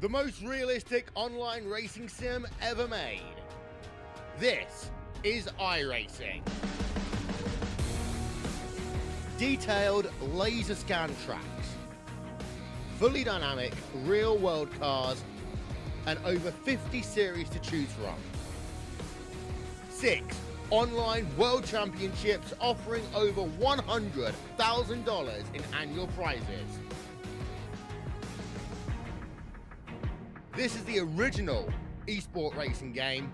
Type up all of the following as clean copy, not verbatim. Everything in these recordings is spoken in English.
the most realistic online racing sim ever made. This is iRacing. Detailed laser scan tracks, fully dynamic real-world cars, and over 50 series to choose from. 6 online world championships offering over $100,000 in annual prizes. This is the original esport racing game.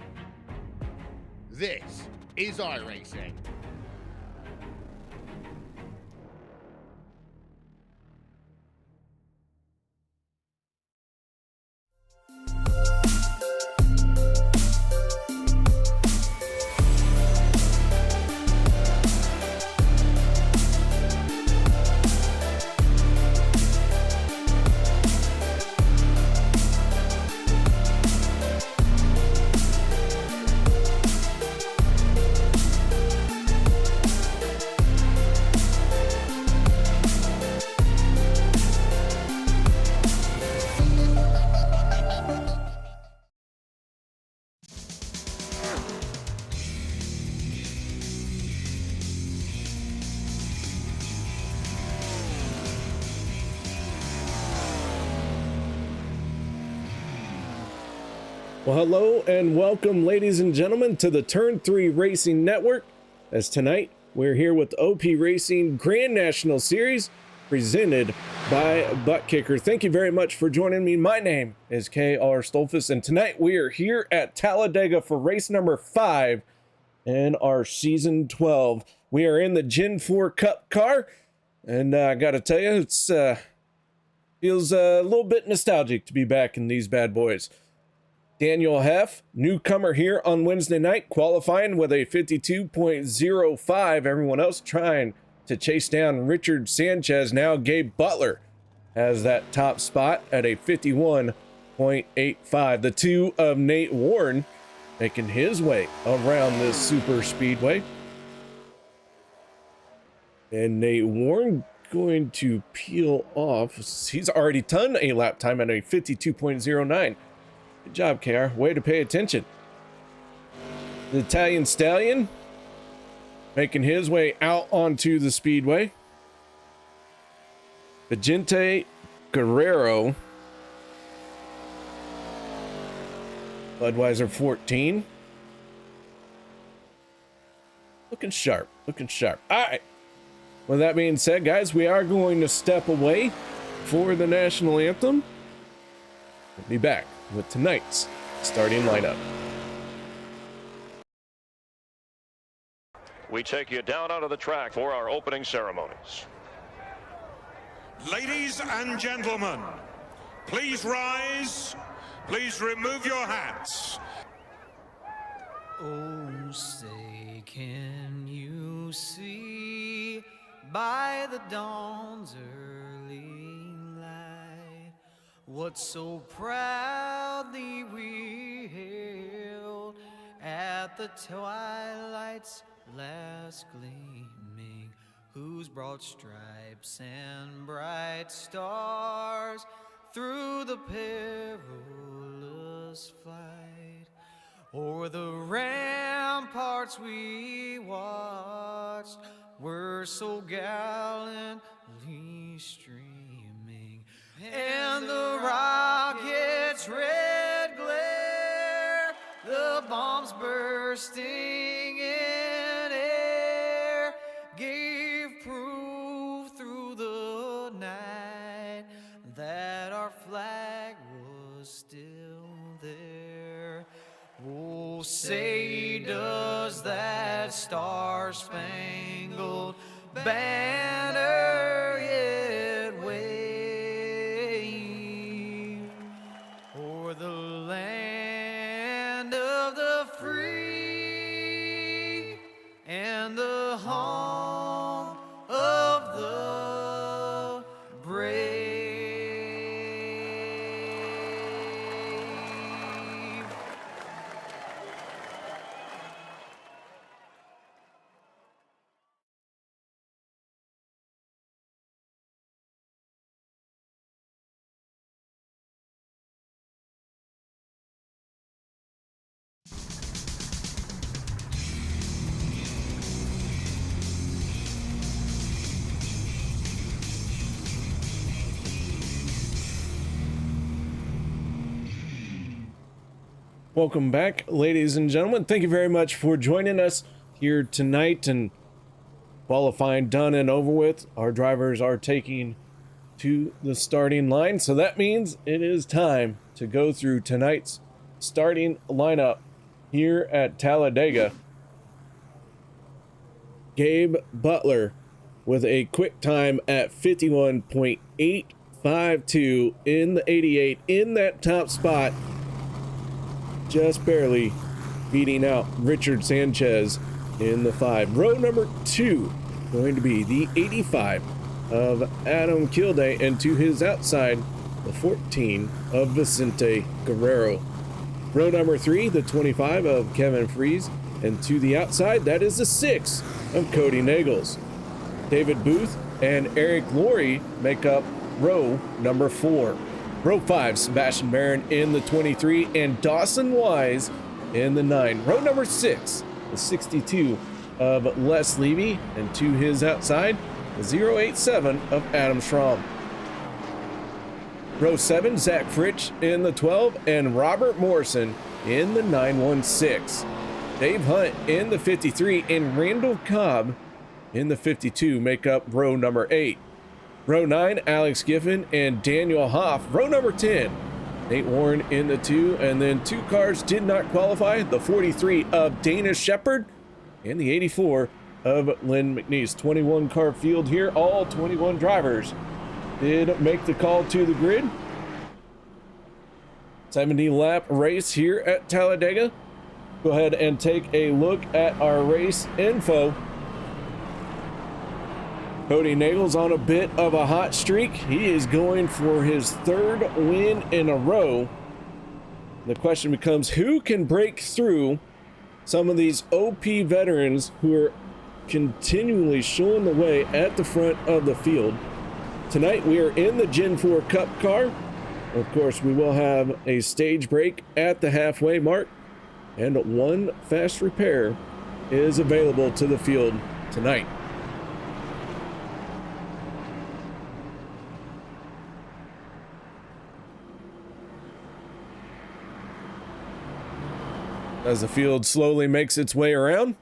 This is iRacing. Well, hello and welcome, ladies and gentlemen, to the Turn 3 Racing Network. As tonight, we're here with the OP Racing Grand National Series, presented by Butt Kicker. Thank you very much for joining me. My name is KR Stolfus, and tonight we are here at Talladega for race number 5 in our Season 12. We are in the Gen 4 Cup car, and I gotta tell you, it's feels a little bit nostalgic to be back in these bad boys. Daniel Heff, newcomer here on Wednesday night, qualifying with a 52.05. Everyone else trying to chase down Richard Sanchez. Now Gabe Butler has that top spot at a 51.85. The two of Nate Warren making his way around this super speedway. And Nate Warren going to peel off. He's already done a lap time at a 52.09. Good job, KR. Way to pay attention. The Italian Stallion making his way out onto the speedway. Vicente Guerrero, Budweiser 14. Looking sharp, looking sharp. All right. With that being said, guys, we are going to step away for the national anthem. We'll be back with tonight's starting lineup. We take you down onto the track for our opening ceremonies. Ladies and gentlemen, please rise. Please remove your hats. Oh, say, can you see by the dawn's early light what so proudly we hailed at the twilight's last gleaming, whose broad stripes and bright stars through the perilous flight o'er the ramparts we watched were so gallantly streaming, and the rocket's red glare, the bombs bursting in air, gave proof through the night that our flag was still there. Oh, say does that star-spangled banner yet wave o'er the land of the free and the home of the brave? Welcome back, ladies and gentlemen. Thank you very much for joining us here tonight. And qualifying done and over with, our drivers are taking to the starting line. So that means it is time to go through tonight's starting lineup here at Talladega. Gabe Butler with a quick time at 51.852 in the 88 in that top spot, just barely beating out Richard Sanchez in the 5. Row number 2 going to be the 85 of Adam Kilday, and to his outside the 14 of Vicente Guerrero. Row number 3, the 25 of Kevin Freeze, and to the outside that is the 6 of Cody Nagels. David Booth and Eric Laurie make up row number 4. Row 5, Sebastian Barron in the 23 and Dawson Wise in the 9. Row number 6, the 62 of Les Levy, and to his outside, the 087 of Adam Schramm. Row 7, Zach Fritsch in the 12 and Robert Morrison in the 916. Dave Hunt in the 53 and Randall Cobb in the 52 make up row number 8. Row 9, Alex Giffen and Daniel Hoff. Row number 10, Nate Warren in the 2, and then 2 cars did not qualify, the 43 of Dana Shepard and the 84 of Lynn McNeese. 21 car field here, all 21 drivers did make the call to the grid. 70 lap race here at Talladega. Go ahead and take a look at our race info. Cody Nagels on a bit of a hot streak. He is going for his 3rd win in a row. The question becomes, who can break through some of these OP veterans who are continually showing the way at the front of the field? Tonight we are in the Gen 4 Cup car. Of course, we will have a stage break at the halfway mark, and 1 fast repair is available to the field tonight. As the field slowly makes its way around,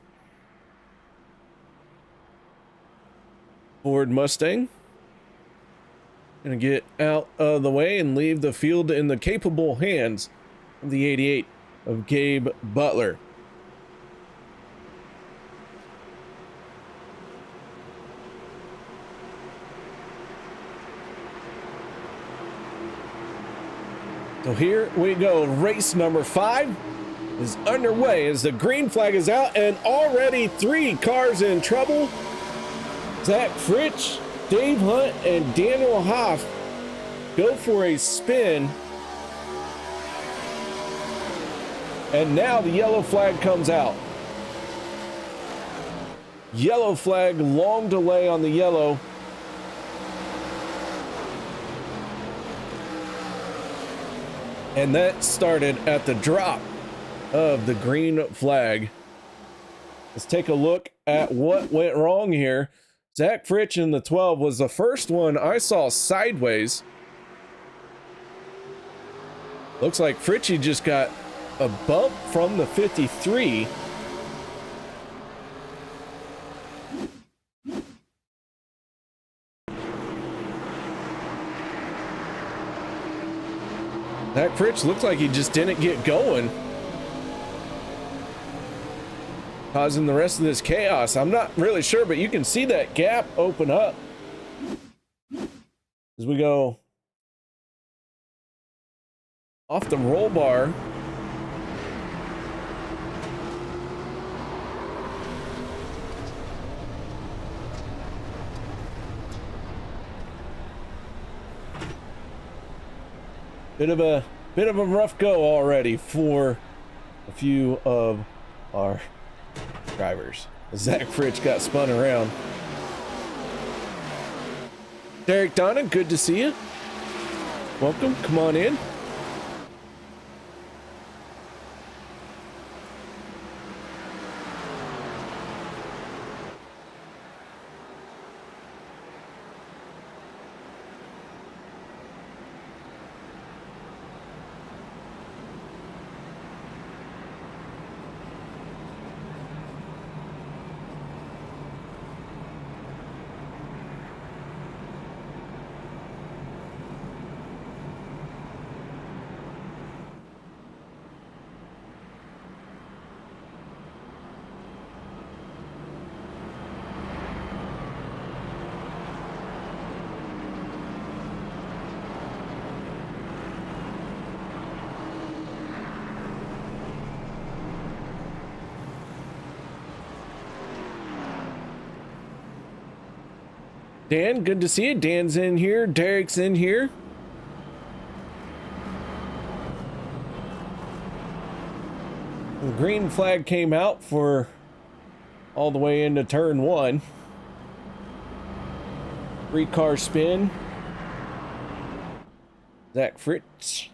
Ford Mustang gonna get out of the way and leave the field in the capable hands of the 88 of Gabe Butler. So here we go. Race number 5 is underway as the green flag is out, and already 3 cars in trouble. Zach Fritsch, Dave Hunt, and Daniel Hoff go for a spin. And now the yellow flag comes out. Yellow flag, long delay on the yellow. And that started at the drop of the green flag. Let's take a look at what went wrong here. Zach Fritsch in the 12 was the first one I saw sideways. Looks like Fritchie just got a bump from the 53. Zach Fritsch looked like he just didn't get going, causing the rest of this chaos. I'm not really sure, but you can see that gap open up as we go off the roll bar. Bit of a rough go already for a few of our drivers. Zach Fritsch got spun around. Derek Donna, good to see you. Welcome, come on in. Dan, good to see you. Dan's in here. Derek's in here. The green flag came out for all the way into turn 1. 3-car spin. Zach Fritz,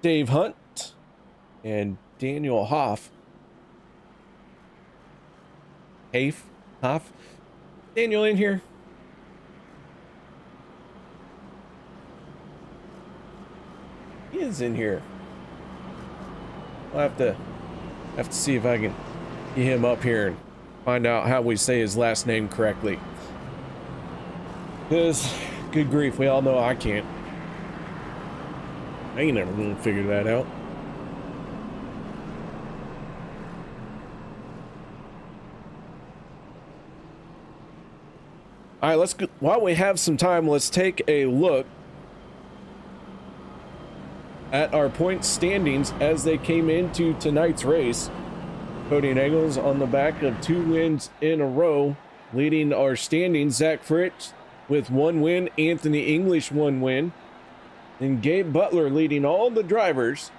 Dave Hunt, and Daniel Hoff. Hoff. Daniel in here. He is in here. I'll have to see if I can get him up here and find out how we say his last name correctly. Because, good grief, we all know I can't. I ain't never gonna figure that out. All right, let's go. While we have some time, let's take a look at our point standings as they came into tonight's race. Cody Engels on the back of 2 wins in a row, leading our standings. Zach Fritz with 1 win, Anthony English 1 win, and Gabe Butler leading all the drivers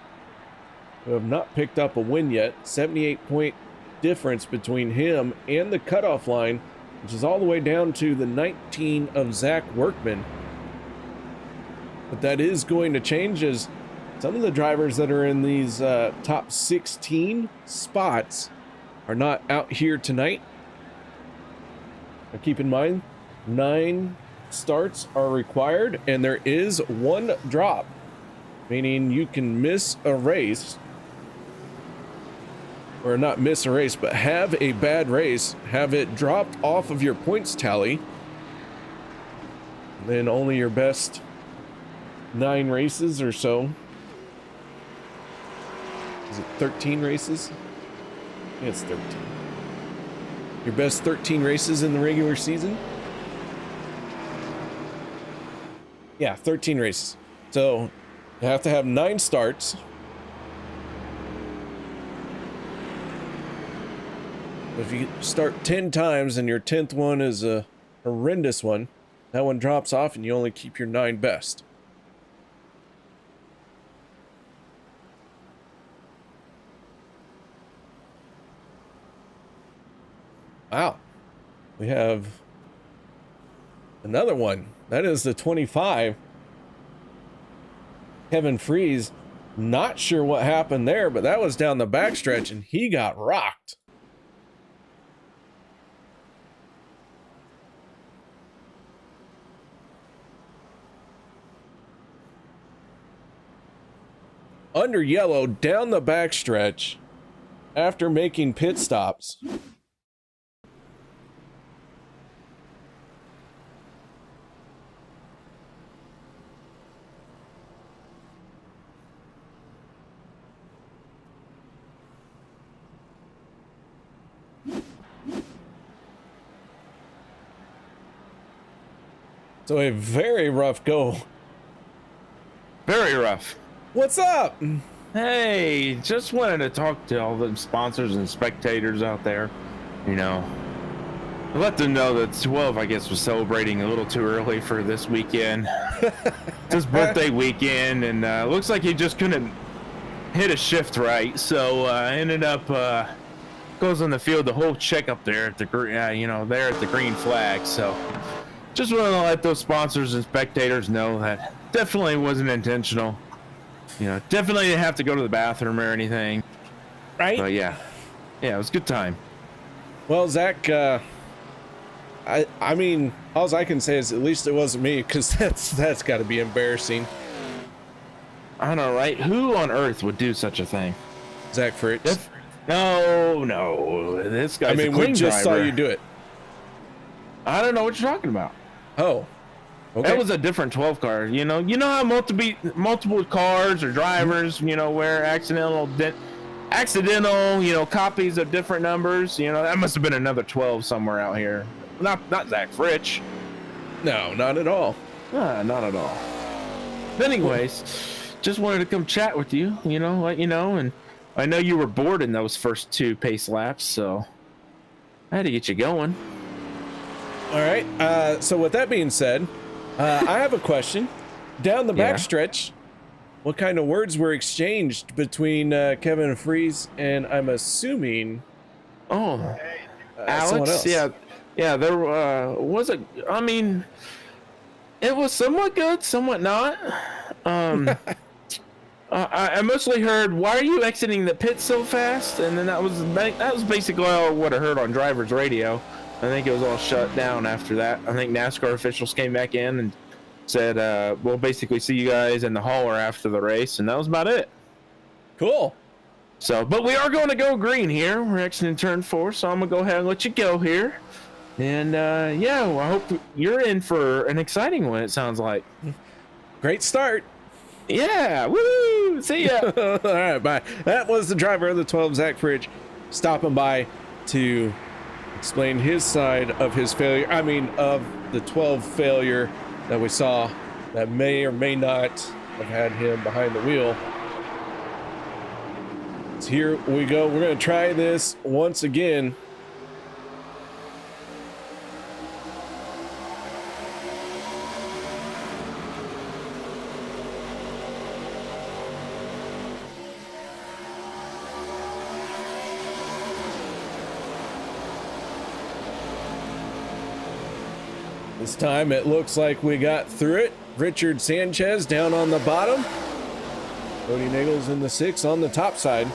who have not picked up a win yet. 78-point difference between him and the cutoff line, which is all the way down to the 19 of Zach Workman. But that is going to change as some of the drivers that are in these top 16 spots are not out here tonight. Now keep in mind, 9 starts are required, and there is 1 drop, meaning you can miss a race, or not miss a race, but have a bad race, have it dropped off of your points tally, then only your best 9 races or so. Is it 13 races? Yeah, it's 13. Your best 13 races in the regular season? Yeah, 13 races. So you have to have 9 starts. If you start 10 times and your 10th one is a horrendous one, that one drops off and you only keep your 9 best. Wow. We have another one. That is the 25. Kevin Freeze. Not sure what happened there, but that was down the backstretch and he got rocked. Under yellow down the backstretch after making pit stops. So a very rough go. Very rough. What's up? Hey, just wanted to talk to all the sponsors and spectators out there. You know, let them know that 12, I guess, was celebrating a little too early for this weekend. It's his birthday weekend, and looks like he just couldn't hit a shift right. So ended up goes on the field the whole check up there at the there at the green flag. So just want to let those sponsors and spectators know that definitely wasn't intentional. You know, definitely didn't have to go to the bathroom or anything. Right? But yeah, it was a good time. Well, Zach, I mean, all I can say is at least it wasn't me, because that's got to be embarrassing. I know, right? Who on earth would do such a thing? Zach Fritz. No, this guy's a we clean just driver. saw you do it. I don't know what you're talking about. Oh, okay. That was a different 12 car. You know how multiple cars or drivers, wear accidental, copies of different numbers. That must have been another 12 somewhere out here. Not Zach Fritz. No, not at all. Not at all. But anyways, just wanted to come chat with you. Let you know, and I know you were bored in those first 2 pace laps, so I had to get you going. All right. So with that being said, I have a question. Down the Yeah. backstretch, what kind of words were exchanged between Kevin Freeze and I'm assuming Oh, someone Alex. else? Yeah. There was a. I mean, it was somewhat good, somewhat not. I mostly heard, "Why are you exiting the pit so fast?" And then that was basically all what I heard on driver's radio. I think it was all shut down after that. I think NASCAR officials came back in and said, "We'll basically see you guys in the hauler after the race," and that was about it. Cool. So, but we are going to go green here. We're exiting turn 4, so I'm gonna go ahead and let you go here. And yeah, well, I hope you're in for an exciting one. It sounds like. Great start. Yeah, woo! See ya. All right, bye. That was the driver of the 12, Zach Fridge, stopping by to explain his side of his failure. I mean, of the 12 failure that we saw that may or may not have had him behind the wheel. So here we go. We're going to try this once again. This time it looks like we got through it. Richard Sanchez down on the bottom. Cody Nagel's in the 6 on the top side.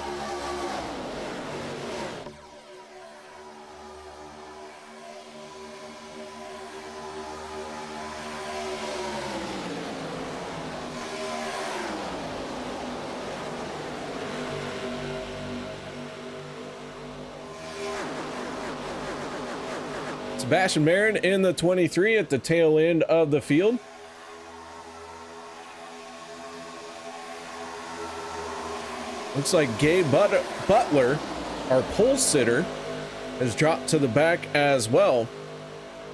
Sebastian Marin in the 23 at the tail end of the field. Looks like Gabe Butler, our pole sitter, has dropped to the back as well.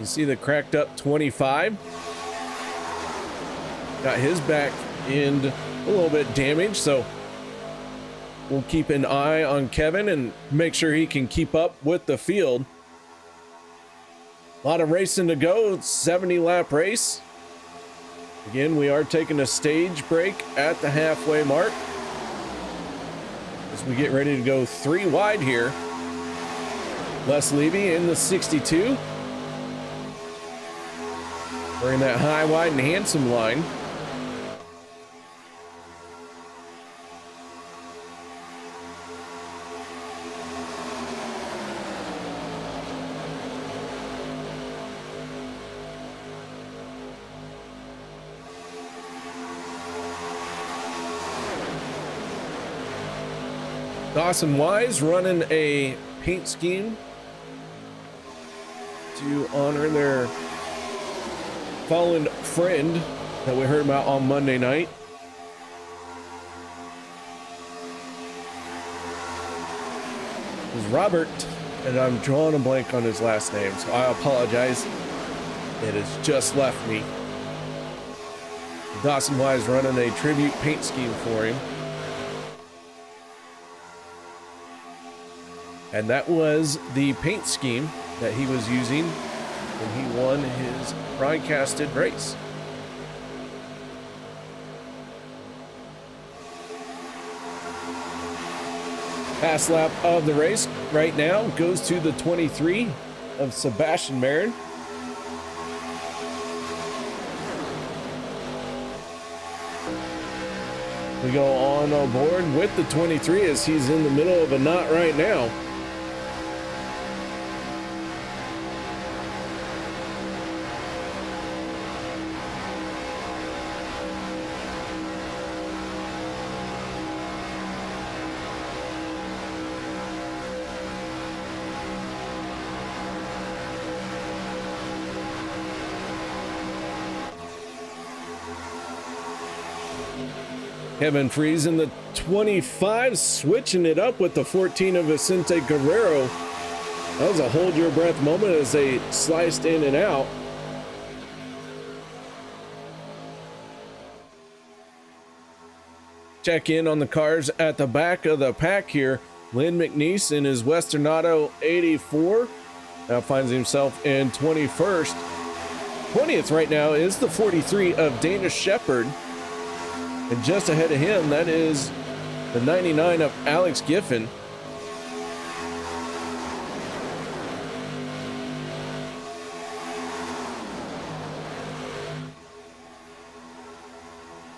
You see the cracked up 25. Got his back end a little bit damaged, so we'll keep an eye on Kevin and make sure he can keep up with the field. A lot of racing to go. 70 lap race. Again, we are taking a stage break at the halfway mark as we get ready to go 3 wide here. Les Levy in the 62. We're in that high, wide, and handsome line. Dawson Wise running a paint scheme to honor their fallen friend that we heard about on Monday night. It was Robert, and I'm drawing a blank on his last name, so I apologize. It has just left me. Dawson Wise running a tribute paint scheme for him. And that was the paint scheme that he was using when he won his broadcasted race. Pass lap of the race right now goes to the 23 of Sebastian Marin. We go on board with the 23 as he's in the middle of a knot right now. Kevin Freeze in the 25, switching it up with the 14 of Vicente Guerrero. That was a hold your breath moment as they sliced in and out. Check in on the cars at the back of the pack here. Lynn McNeese in his Western Auto 84 Now finds himself in 21st. 20th right now is the 43 of Dana Shepard. And just ahead of him, that is the 99 of Alex Giffen.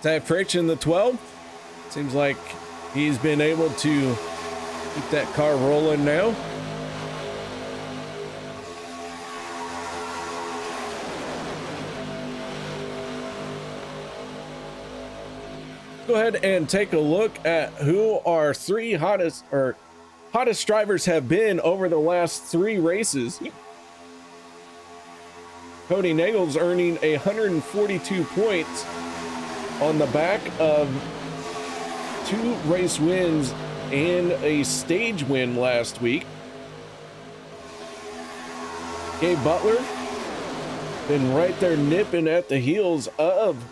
Tag friction the 12. Seems like he's been able to keep that car rolling now. Go ahead and take a look at who our three hottest drivers have been over the last 3 races. Cody Nagel's earning 142 points on the back of 2 race wins and a stage win last week. Gabe Butler been right there nipping at the heels of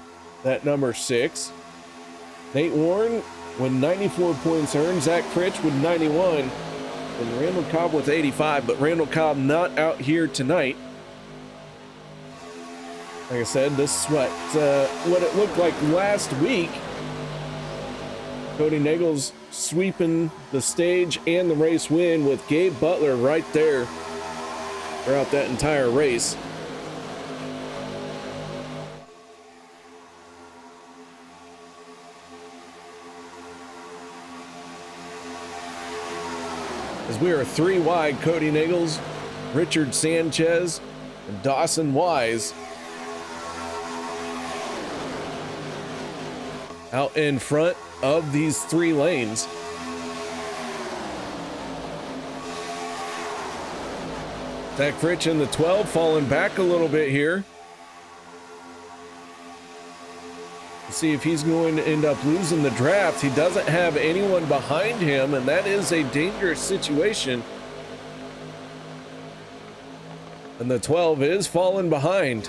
that number 6. Nate Warren with 94 points earned, Zach Fritch with 91, and Randall Cobb with 85, but Randall Cobb not out here tonight. Like I said, this is what it looked like last week. Cody Nagel's sweeping the stage and the race win with Gabe Butler right there throughout that entire race. As we are 3 wide, Cody Nagels, Richard Sanchez, and Dawson Wise out in front of these 3 lanes. Zach Fritch in the 12 falling back a little bit here. Let's see if he's going to end up losing the draft. He doesn't have anyone behind him, and that is a dangerous situation. And the 12 is falling behind.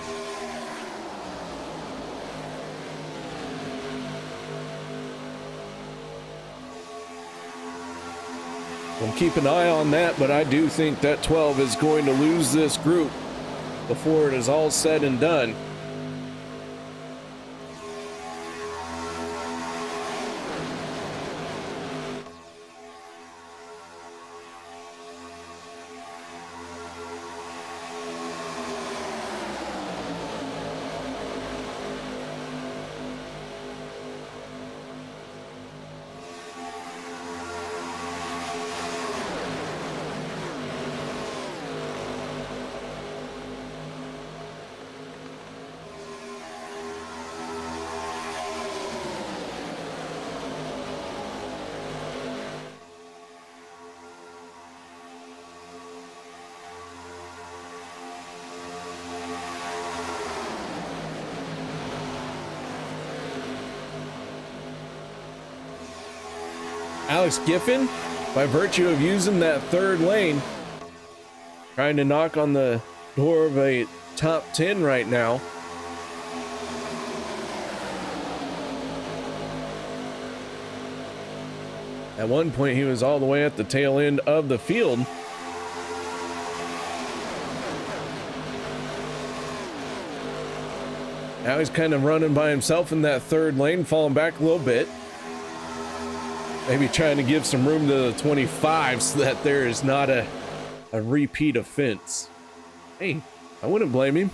We'll keep an eye on that, but I do think that 12 is going to lose this group before it is all said and done. Alex Giffen, by virtue of using that 3rd lane, trying to knock on the door of a top 10 right now. At one point, he was all the way at the tail end of the field. Now he's kind of running by himself in that 3rd lane, falling back a little bit. Maybe trying to give some room to the 25 so that there is not a repeat offense. Hey, I wouldn't blame him.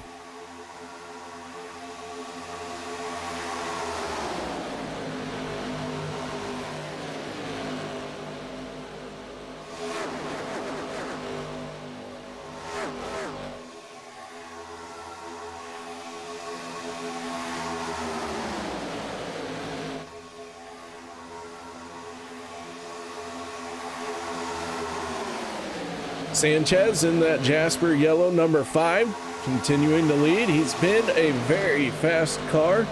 Sanchez in that Jasper yellow number 5, continuing to lead. He's been a very fast car.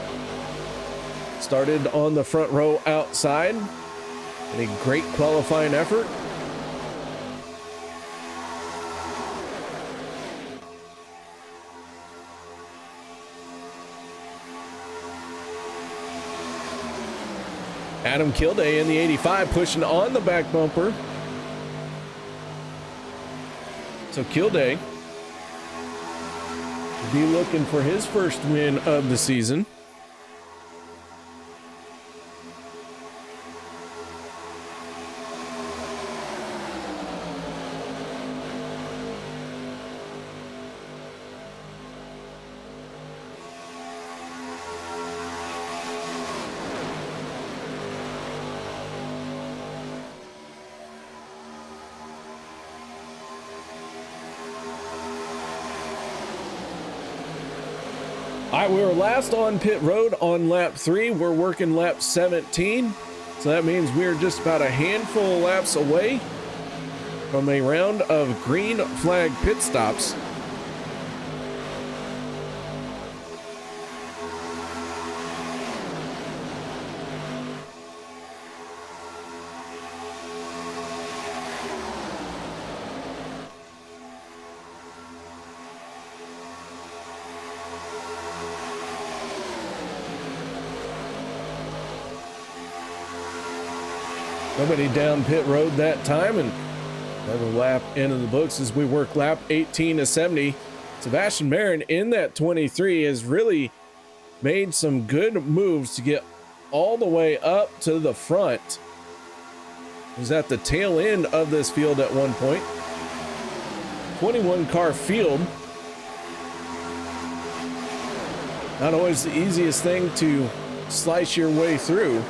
Started on the front row outside. And a great qualifying effort. Adam Kilday in the 85 pushing on the back bumper. So Kilday will be looking for his first win of the season. All right, we were last on pit road on lap 3. We're working lap 17. So that means we're just about a handful of laps away from a round of green flag pit stops. Nobody down pit road that time, and another lap into the books as we work lap 18 to 70. Sebastian Marin in that 23 has really made some good moves to get all the way up to the front. He was at the tail end of this field at one point. 21 car field. Not always the easiest thing to slice your way through.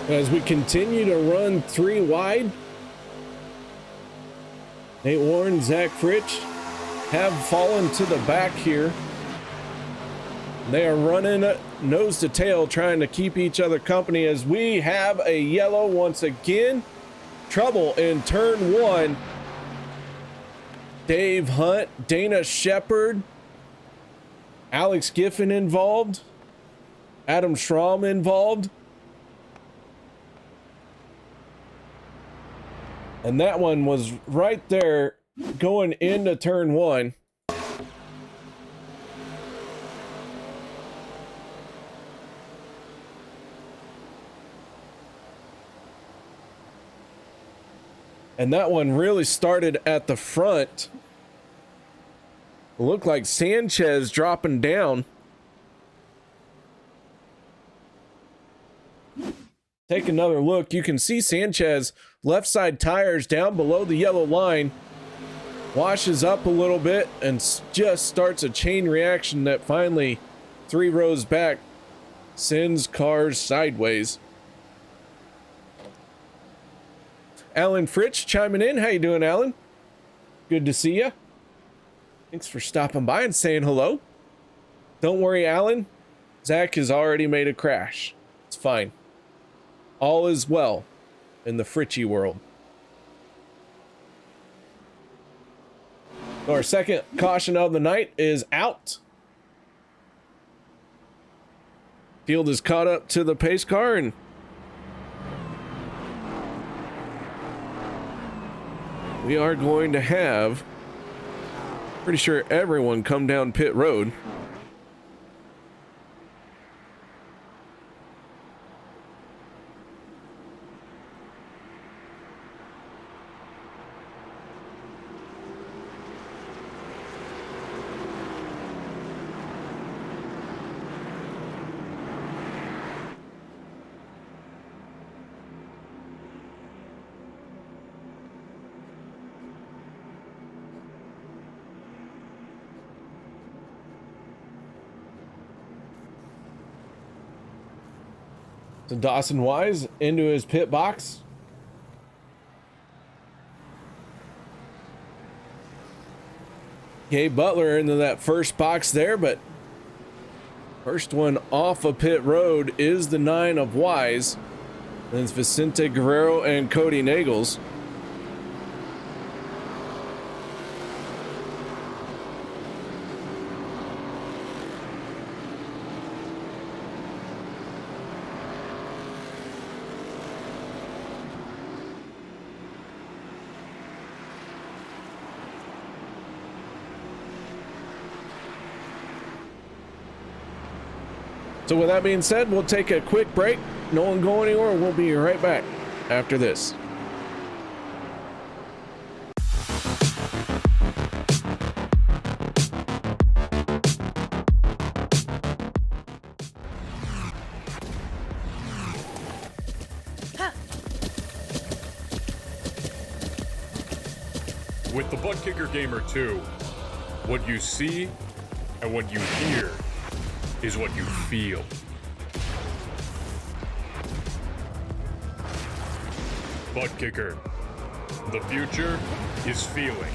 As we continue to run 3 wide, Nate Warren, Zach Fritsch have fallen to the back here. They are running nose to tail, trying to keep each other company as we have a yellow once again. Trouble in turn 1. Dave Hunt, Dana Shepard, Alex Giffen involved, Adam Schramm involved. And that one was right there going into turn 1. And that one really started at the front. It looked like Sanchez dropping down. Take another look. You can see Sanchez left side tires down below the yellow line. Washes up a little bit and just starts a chain reaction that finally 3 rows back sends cars sideways. Alan Fritsch chiming in. How you doing, Alan? Good to see you. Thanks for stopping by and saying hello. Don't worry, Alan. Zach has already made a crash. It's fine. All is well in the Fritchie world. Our second caution of the night is out. Field is caught up to the pace car, and we are going to have, pretty sure, everyone come down pit road. So Dawson Wise into his pit box. Gabe Butler into that first box there, but first one off of pit road is the 9 of Wise. Then it's Vicente Guerrero and Cody Nagels. So with that being said, we'll take a quick break. No one go anywhere. We'll be right back after this. With the Butt Kicker Gamer 2, what you see and what you hear is what you feel. Butt Kicker. The future is feeling.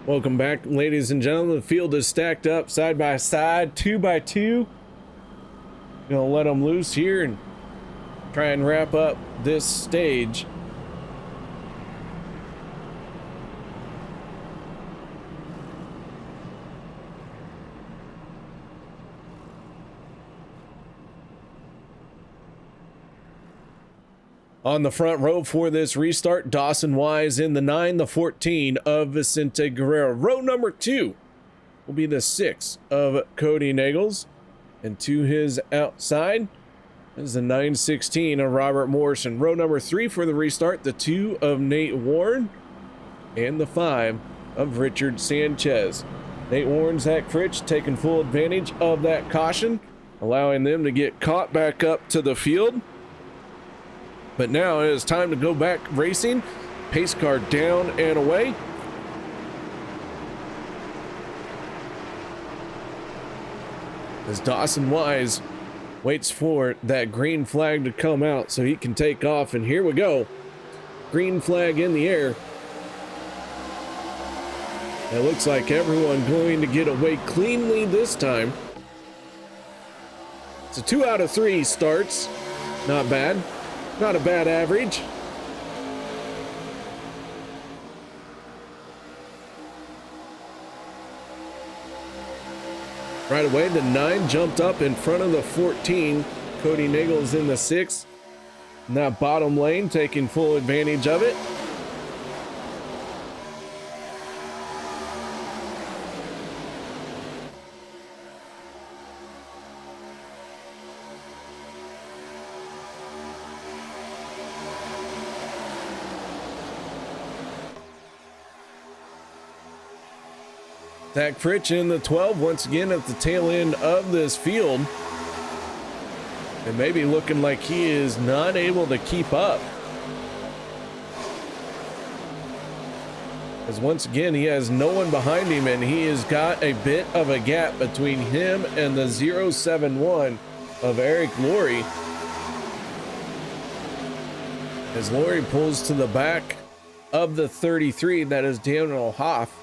Welcome back, ladies and gentlemen. The field is stacked up side by side, 2 by 2. Gonna let them loose here and try and wrap up this stage. On the front row for this restart, Dawson Wise in the 9, the 14 of Vicente Guerrero. Row number 2 will be the 6 of Cody Nagels. And to his outside is the 916 of Robert Morrison. Row number 3 for the restart, the 2 of Nate Warren. And the 5 of Richard Sanchez. Nate Warren, Zach Fritsch taking full advantage of that caution, allowing them to get caught back up to the field. But now it is time to go back racing. Pace car down and away. As Dawson Wise waits for that green flag to come out so he can take off. And here we go. Green flag in the air. It looks like everyone going to get away cleanly this time. It's a 2 out of 3 starts. Not bad. Not a bad average. Right away, the 9 jumped up in front of the 14. Cody Nagels in the 6. In that bottom lane, taking full advantage of it. Zach Fritsch in the 12 once again at the tail end of this field. And maybe looking like he is not able to keep up. As once again, he has no one behind him, and he has got a bit of a gap between him and the 071 of Eric Laurie. As Laurie pulls to the back of the 33, that is Daniel Hoff.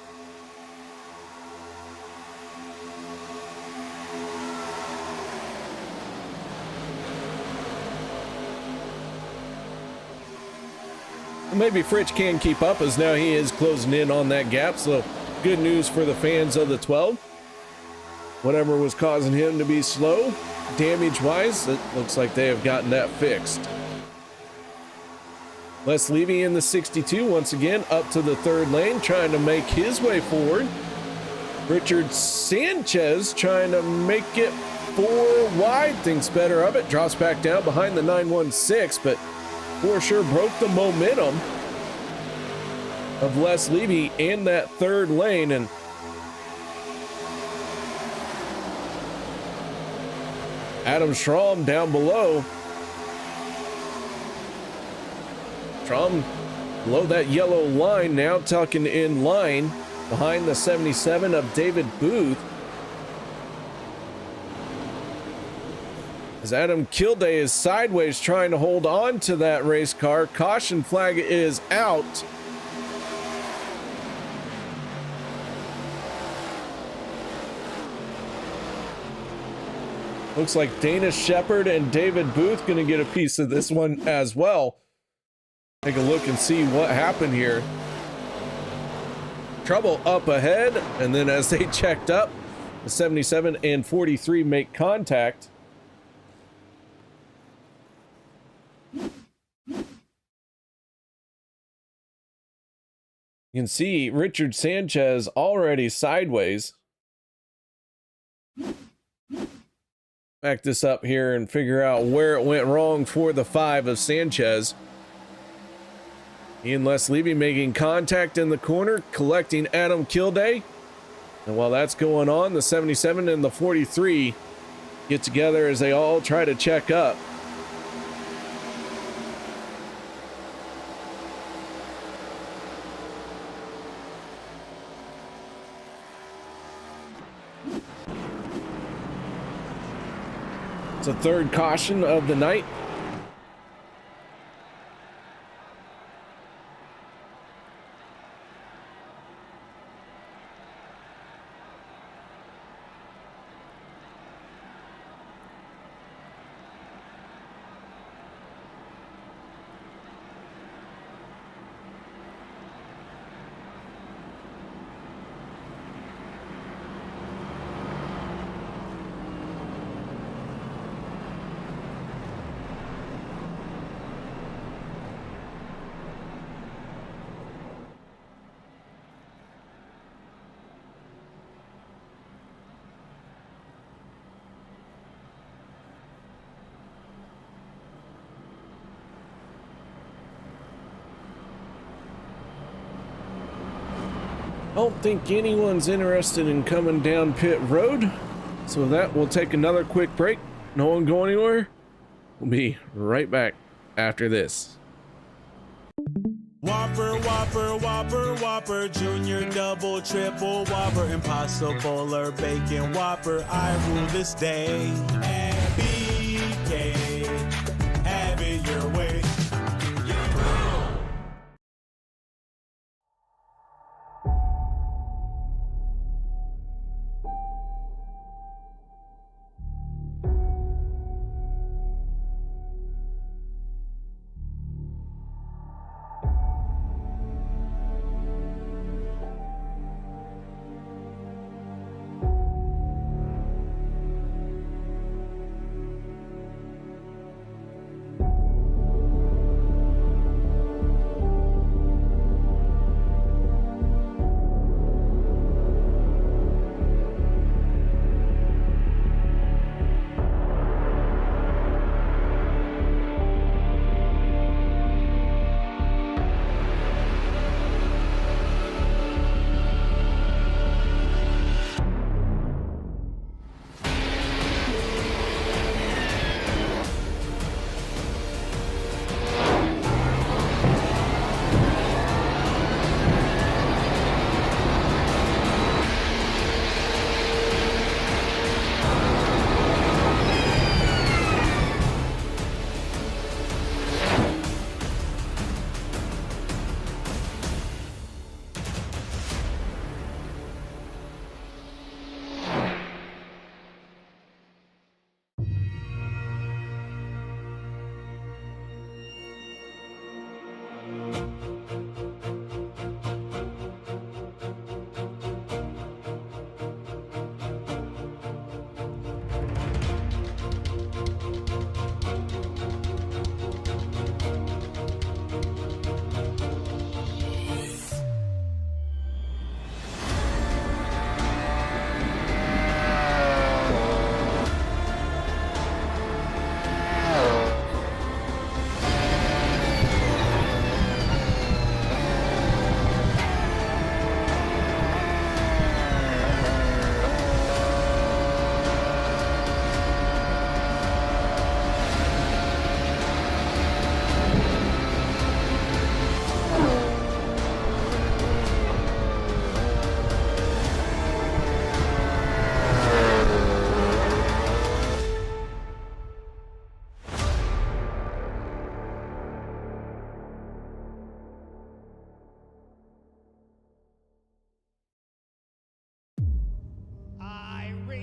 Maybe Fritsch can keep up, as now he is closing in on that gap. So good news for the fans of the 12. Whatever was causing him to be slow, damage wise, it looks like they have gotten that fixed. Les Levy in the 62 once again up to the third lane, trying to make his way forward. Richard Sanchez trying to make it 4 wide, thinks better of it, drops back down behind the 916, but for sure broke the momentum of Les Levy in that third lane. And Adam Schramm down below. Schramm below that yellow line, now tucking in line behind the 77 of David Booth. As Adam Kilday is sideways trying to hold on to that race car. Caution flag is out. Looks like Dana Shepard and David Booth going to get a piece of this one as well. Take a look and see what happened here. Trouble up ahead, and then as they checked up, the 77 and 43 make contact. You can see Richard Sanchez already sideways. Back this up here and figure out where it went wrong for the 5 of Sanchez. Ian Les Levy making contact in the corner, collecting Adam Kilday. And while that's going on, the 77 and the 43 get together as they all try to check up. It's a third caution of the night. Don't think anyone's interested in coming down pit road. So with that, we'll take another quick break. No one go anywhere. We'll be right back after this. Whopper, Whopper, Whopper, Whopper, Junior, Double, Triple, Whopper, Impossible or Bacon Whopper. I rule this day. MBK, have it your way.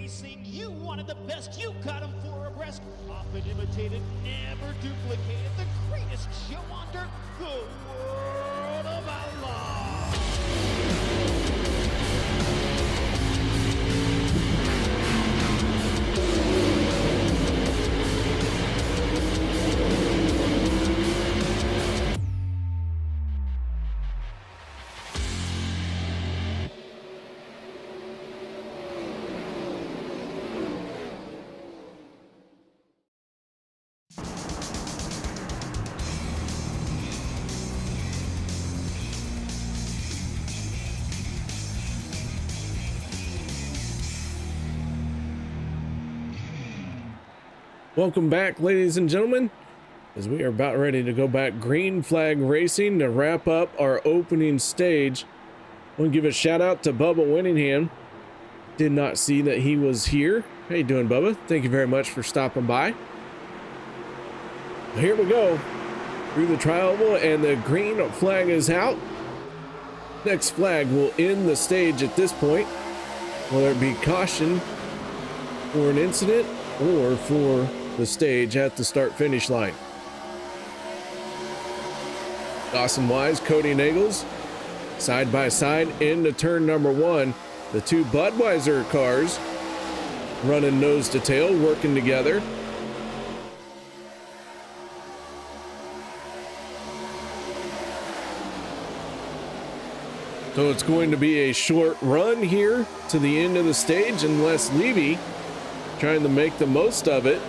Racing. You wanted the best, you got him 4 abreast. Often imitated, never duplicated. The greatest show on dirt, the World of Outlaws. Welcome back, ladies and gentlemen, as we are about ready to go back green flag racing to wrap up our opening stage. I want to give a shout out to Bubba Winningham. Did not see that he was here. How you doing, Bubba? Thank you very much for stopping by. Here we go through the trioval, and the green flag is out. Next flag will end the stage at this point, whether it be caution for an incident or for the stage at the start finish line. Dawson Wise, Cody Nagels, side by side into turn number 1. The two Budweiser cars running nose to tail, working together. So it's going to be a short run here to the end of the stage, unless Levy trying to make the most of it.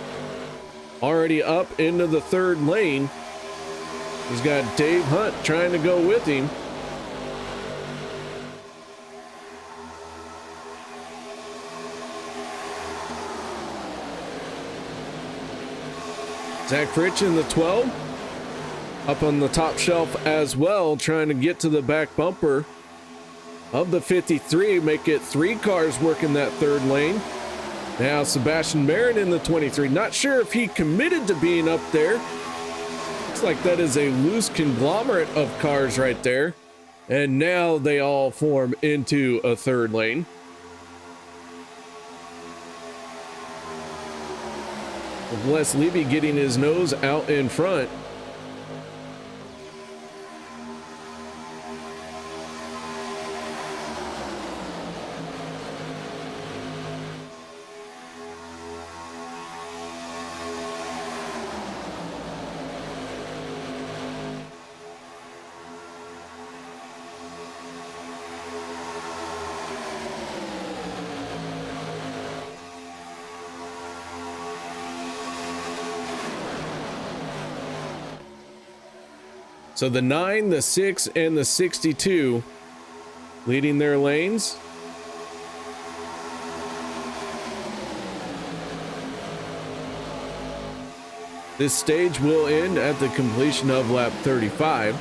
Already up into the third lane. He's got Dave Hunt trying to go with him. Zach Fritch in the 12. Up on the top shelf as well, trying to get to the back bumper of the 53. Make it 3 cars working that third lane. Now Sebastian Marin in the 23. Not sure if he committed to being up there. Looks like that is a loose conglomerate of cars right there. And now they all form into a third lane. With Les Levy getting his nose out in front. So the 9, the 6, and the 62 leading their lanes. This stage will end at the completion of lap 35.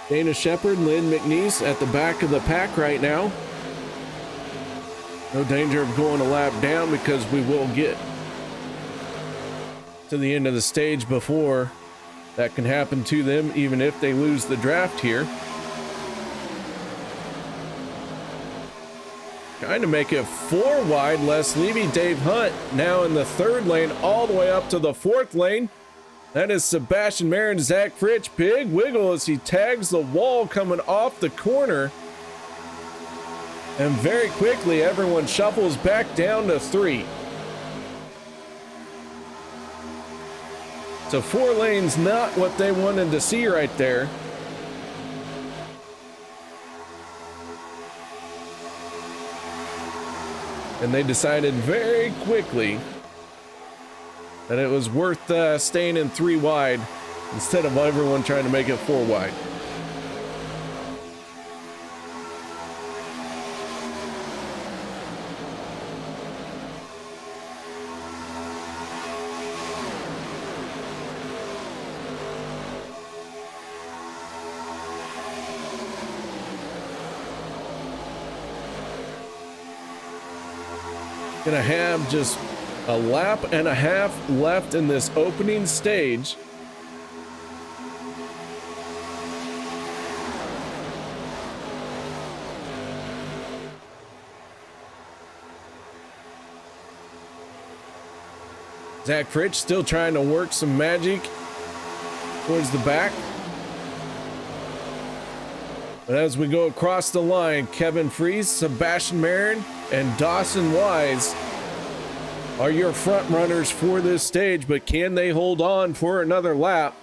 Dana Shepard, Lynn McNeese at the back of the pack right now. No danger of going a lap down because we will get to the end of the stage before that can happen to them, even if they lose the draft here. Trying to make it 4 wide. Les Levy, Dave Hunt now in the third lane all the way up to the fourth lane. That is Sebastian Marin, Zach Fritch. Big wiggle as he tags the wall coming off the corner. And very quickly, everyone shuffles back down to 3. So 4 lanes, not what they wanted to see right there. And they decided very quickly that it was worth staying in 3 wide instead of everyone trying to make it 4 wide. Gonna have just A lap and a half left in this opening stage. Zach Fritsch still trying to work some magic towards the back. But as we go across the line, Kevin Fries, Sebastian Marin, and Dawson Wise are your front runners for this stage, but can they hold on for another lap?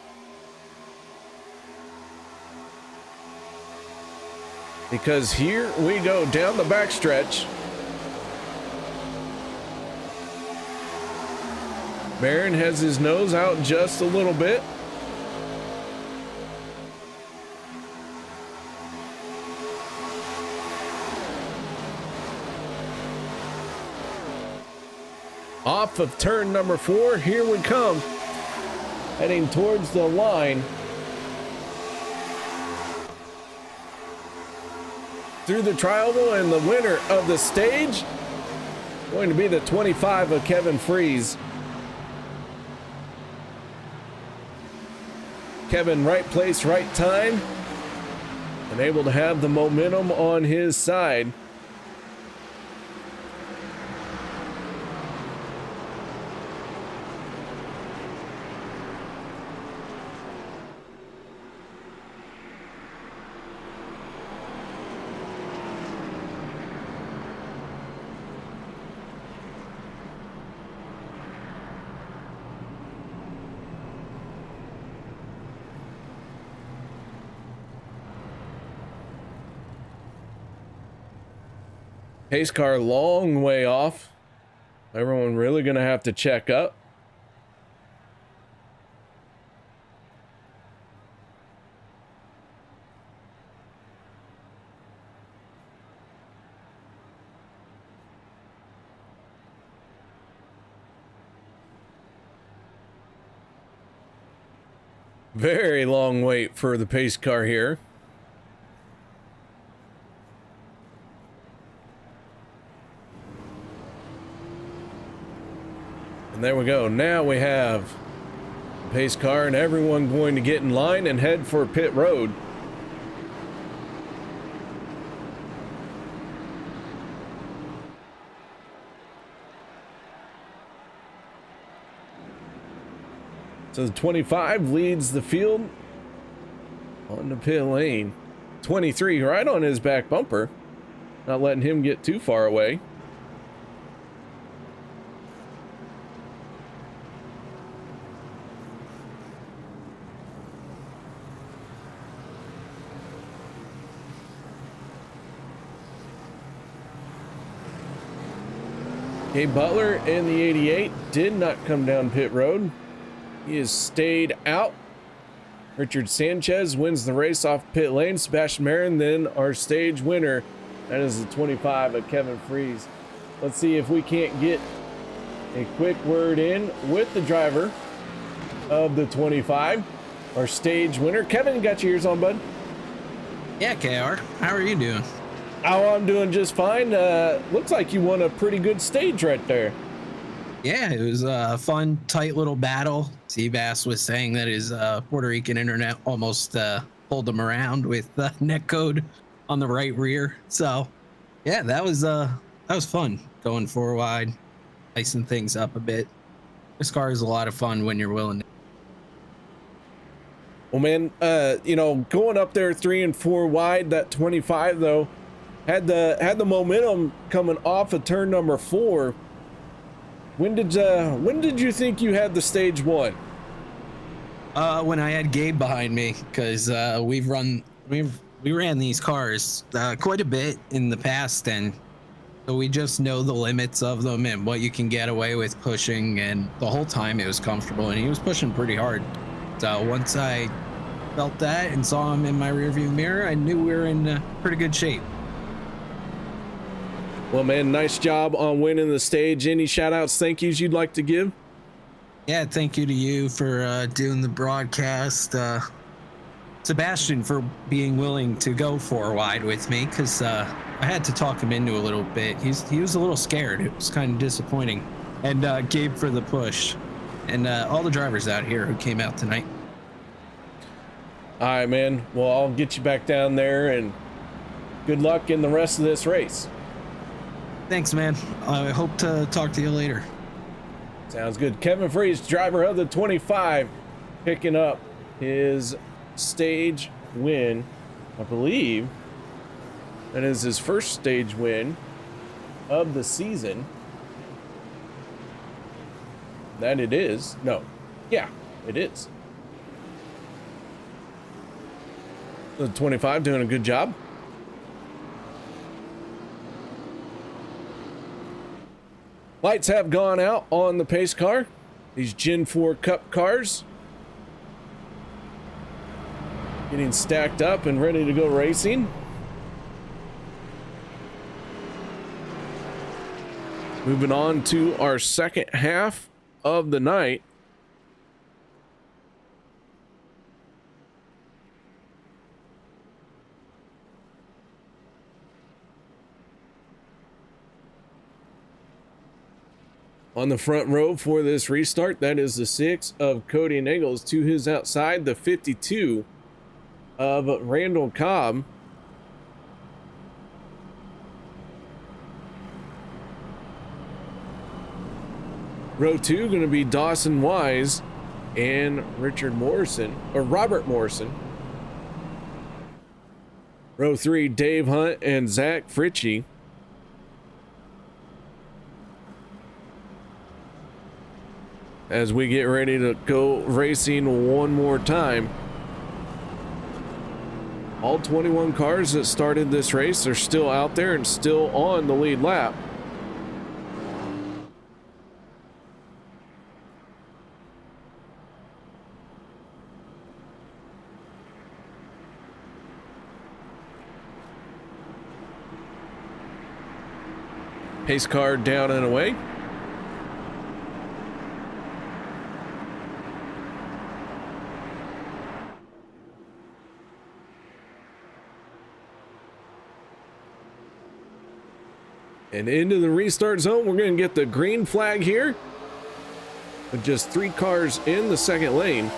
Because here we go down the backstretch. Marin has his nose out just a little bit. Off of turn number 4, here we come. Heading towards the line. Through the tri-oval, and the winner of the stage going to be the 25 of Kevin Fries. Kevin, right place, right time, and able to have the momentum on his side. Pace car long way off. Everyone really gonna have to check up. Very long wait for the pace car here. And there we go. Now we have the pace car and everyone going to get in line and head for pit road. So the 25 leads the field on the pit lane. 23 right on his back bumper, not letting him get too far away. Gabe Butler in the 88 did not come down pit road. He has stayed out. Richard Sanchez wins the race off pit lane. Sebastian Marin, then our stage winner. That is the 25 of Kevin Fries. Let's see if we can't get a quick word in with the driver of the 25, our stage winner. Kevin, you got your ears on, bud? Yeah, KR. How are you doing? Oh, I'm doing just fine. Looks like you won a pretty good stage right there. Yeah, it was a fun, tight little battle. Seabass was saying that his Puerto Rican internet almost pulled him around with net code on the right rear. So, yeah, that was fun going 4 wide, icing things up a bit. This car is a lot of fun when you're willing to. Well, man, you know, going up there 3 and 4 wide, that 25 though had the momentum coming off of turn number 4. When did you think you had the stage won? When I had Gabe behind me, because we ran these cars quite a bit in the past, and so we just know the limits of them and what you can get away with pushing, and the whole time it was comfortable, and he was pushing pretty hard. So once I felt that and saw him in my rearview mirror, I knew we were in pretty good shape. Well, man, nice job on winning the stage. Any shout outs, thank yous you'd like to give? Yeah, thank you to you for doing the broadcast. Sebastian for being willing to go 4 wide with me, because I had to talk him into a little bit. He was a little scared. It was kind of disappointing. and Gabe for the push, and all the drivers out here who came out tonight. All right, man. Well, I'll get you back down there, and good luck in the rest of this race. Thanks, man. I hope to talk to you later. Sounds good. Kevin Freeze, driver of the 25, picking up his stage win. I believe that is his first stage win of the season. That it is. No. Yeah, it is. The 25 doing a good job. Lights have gone out on the pace car. These Gen 4 Cup cars getting stacked up and ready to go racing. Moving on to our second half of the night. On the front row for this restart, that is the 6 of Cody Nagels. To his outside, the 52 of Randall Cobb. Row 2 going to be Dawson Wise and Richard Morrison, or Robert Morrison. Row 3, Dave Hunt and Zach Fritchie. As we get ready to go racing one more time. All 21 cars that started this race are still out there and still on the lead lap. Pace car down and away. And into the restart zone, we're going to get the green flag here with just 3 cars in the second lane.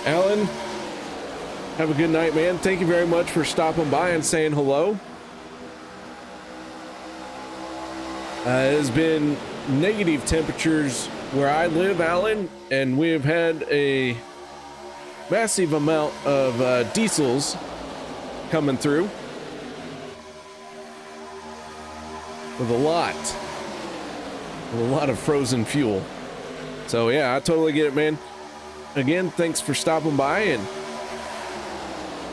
Alan, have a good night, man. Thank you very much for stopping by and saying hello. It has been negative temperatures where I live, Alan, and we have had a massive amount of diesels coming through with a lot of frozen fuel. So yeah, I totally get it, man. Again, thanks for stopping by, and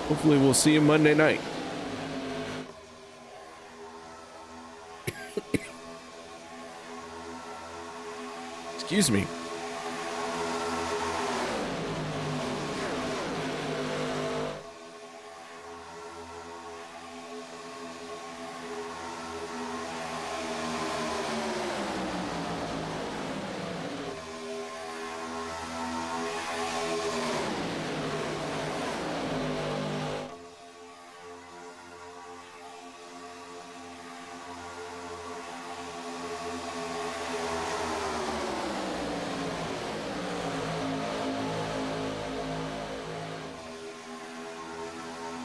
hopefully we'll see you Monday night. Excuse me.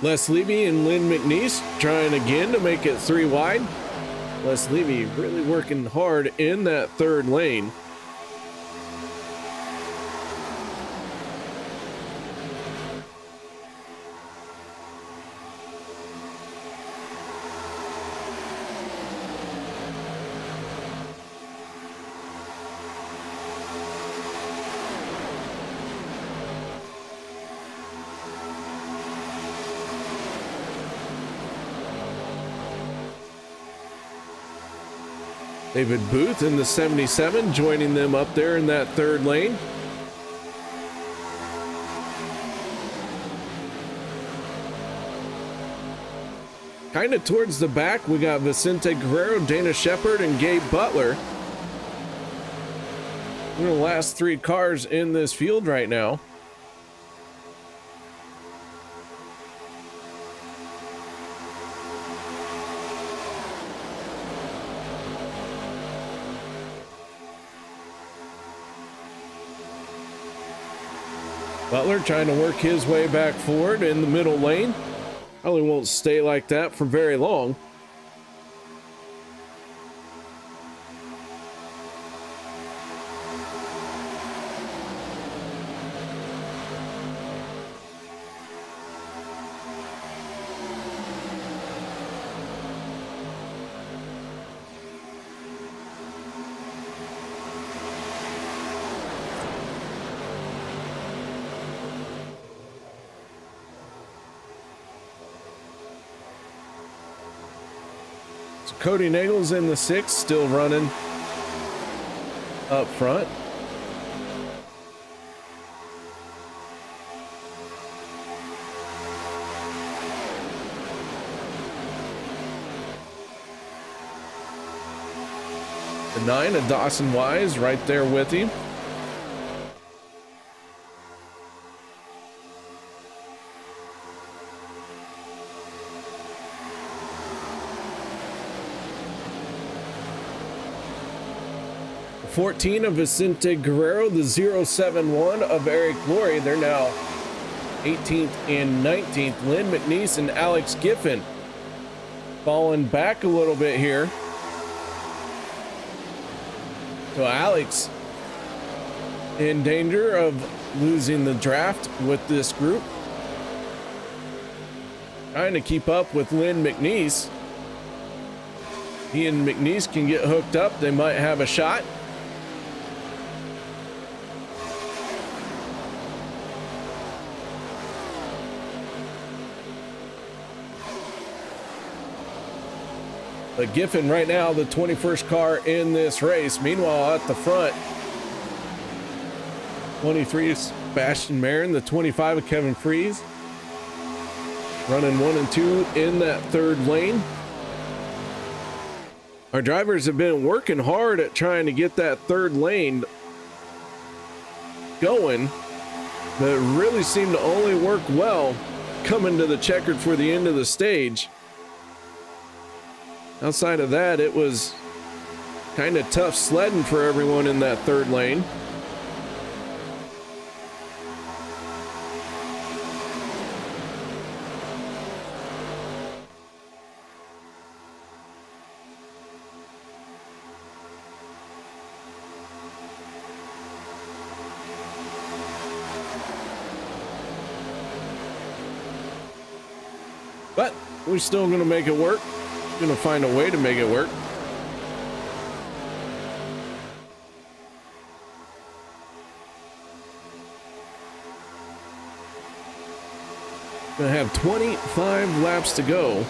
Les Levy and Lynn McNeese trying again to make it 3 wide. Les Levy really working hard in that third lane. David Booth in the 77 joining them up there in that third lane. Kind of towards the back, we got Vicente Guerrero, Dana Shepard, and Gabe Butler. We're the last 3 cars in this field right now. Butler trying to work his way back forward in the middle lane. Probably won't stay like that for very long. Cody Nagel's in the 6th, still running up front. The 9 of Dawson Wise right there with him. The 14 of Vicente Guerrero, the 071 of Eric Glory. They're now 18th and 19th. Lynn McNeese and Alex Giffen falling back a little bit here. So Alex in danger of losing the draft with this group. Trying to keep up with Lynn McNeese. He and McNeese can get hooked up. They might have a shot. But Giffen right now, the 21st car in this race. Meanwhile, at the front, 23 is Sebastian Marin, the 25 of Kevin Freeze. Running 1 and 2 in that third lane. Our drivers have been working hard at trying to get that third lane going, but it really seemed to only work well coming to the checkered for the end of the stage. Outside of that, it was kind of tough sledding for everyone in that third lane. But we're still going to make it work. Gonna find a way to make it work. Gonna have 25 laps to go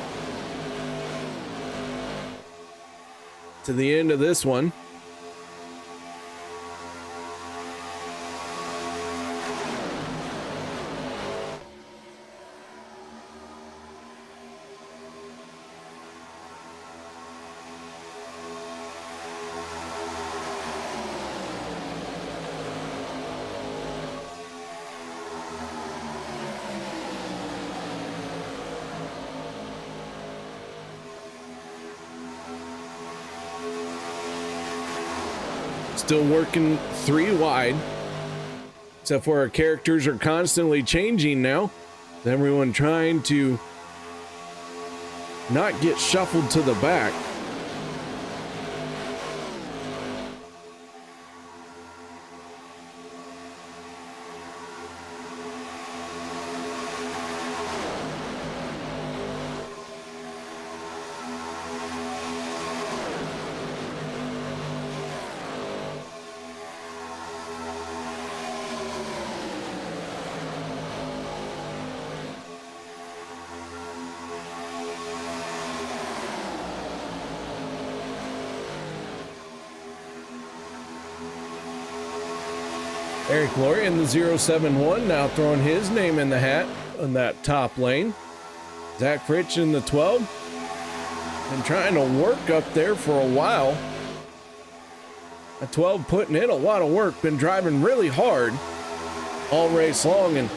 to the end of this one. Still working 3 wide, except for our characters are constantly changing now. Everyone trying to not get shuffled to the back. Eric Laurie in the 071 now throwing his name in the hat on that top lane. Zach Fritsch in the 12. Been trying to work up there for a while. A 12 putting in a lot of work. Been driving really hard all race long and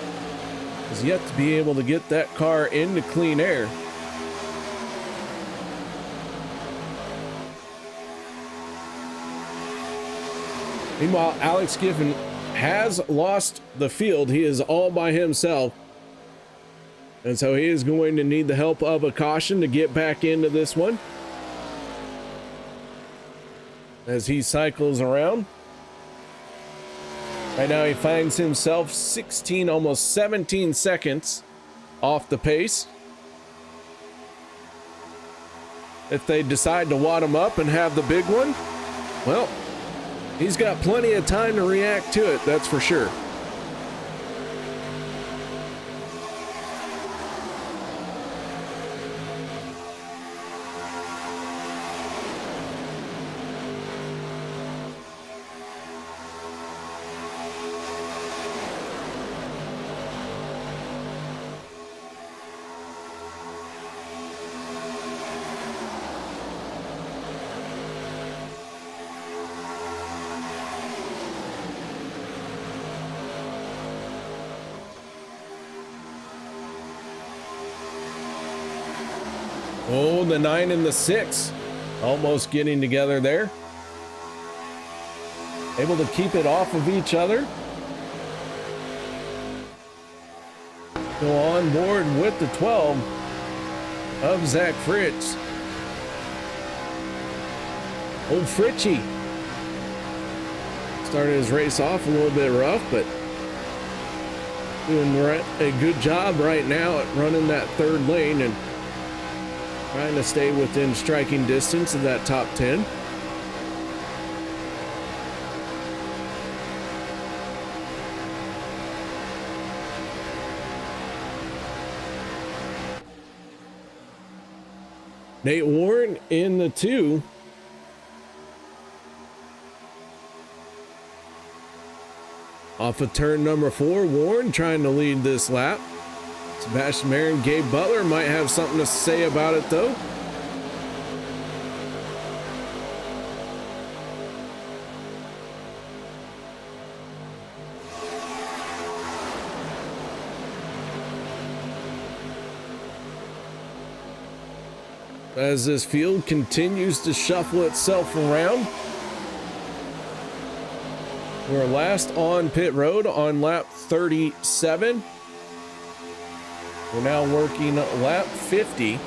has yet to be able to get that car into clean air. Meanwhile, Alex Giffen has lost the field. He is all by himself. And so he is going to need the help of a caution to get back into this one. As he cycles around. Right now he finds himself 16, almost 17 seconds off the pace. If they decide to wad him up and have the big one, well, he's got plenty of time to react to it, that's for sure. Oh, the 9 and the 6 almost getting together there. Able to keep it off of each other. Go on board with the 12 of Zach Fritz. Old Fritchie started his race off a little bit rough, but doing a good job right now at running that third lane and trying to stay within striking distance of that top 10. Nate Warren in the 2. Off of turn number 4, Warren trying to lead this lap. Sebastian Marin, Gabe Butler might have something to say about it though. As this field continues to shuffle itself around. We're last on pit road on lap 37. We're now working lap 50.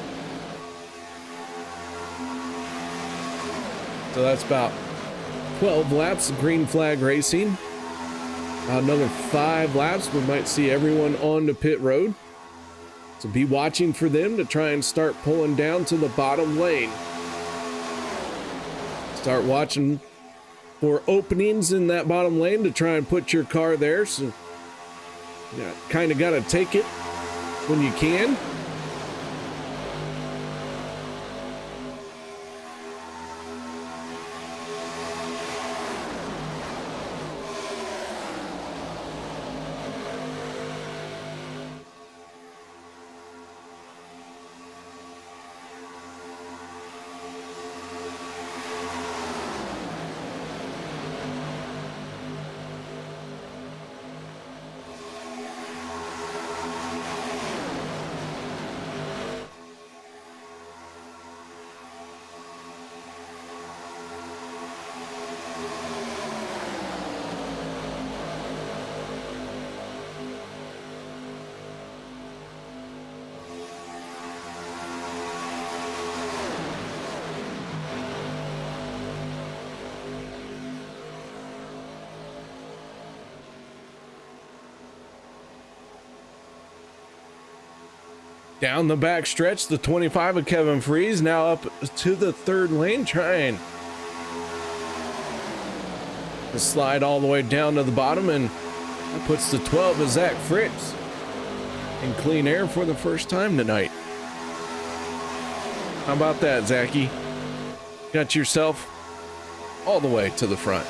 So that's about 12 laps of green flag racing. About another 5 laps, we might see everyone on the pit road. So be watching for them to try and start pulling down to the bottom lane. Start watching for openings in that bottom lane to try and put your car there. So yeah, kind of got to take it when you can. Down the back stretch, the 25 of Kevin Freeze now up to the third lane, trying to slide all the way down to the bottom, and that puts the 12 of Zach Fritz in clean air for the first time tonight. How about that, Zachy? Got yourself all the way to the front.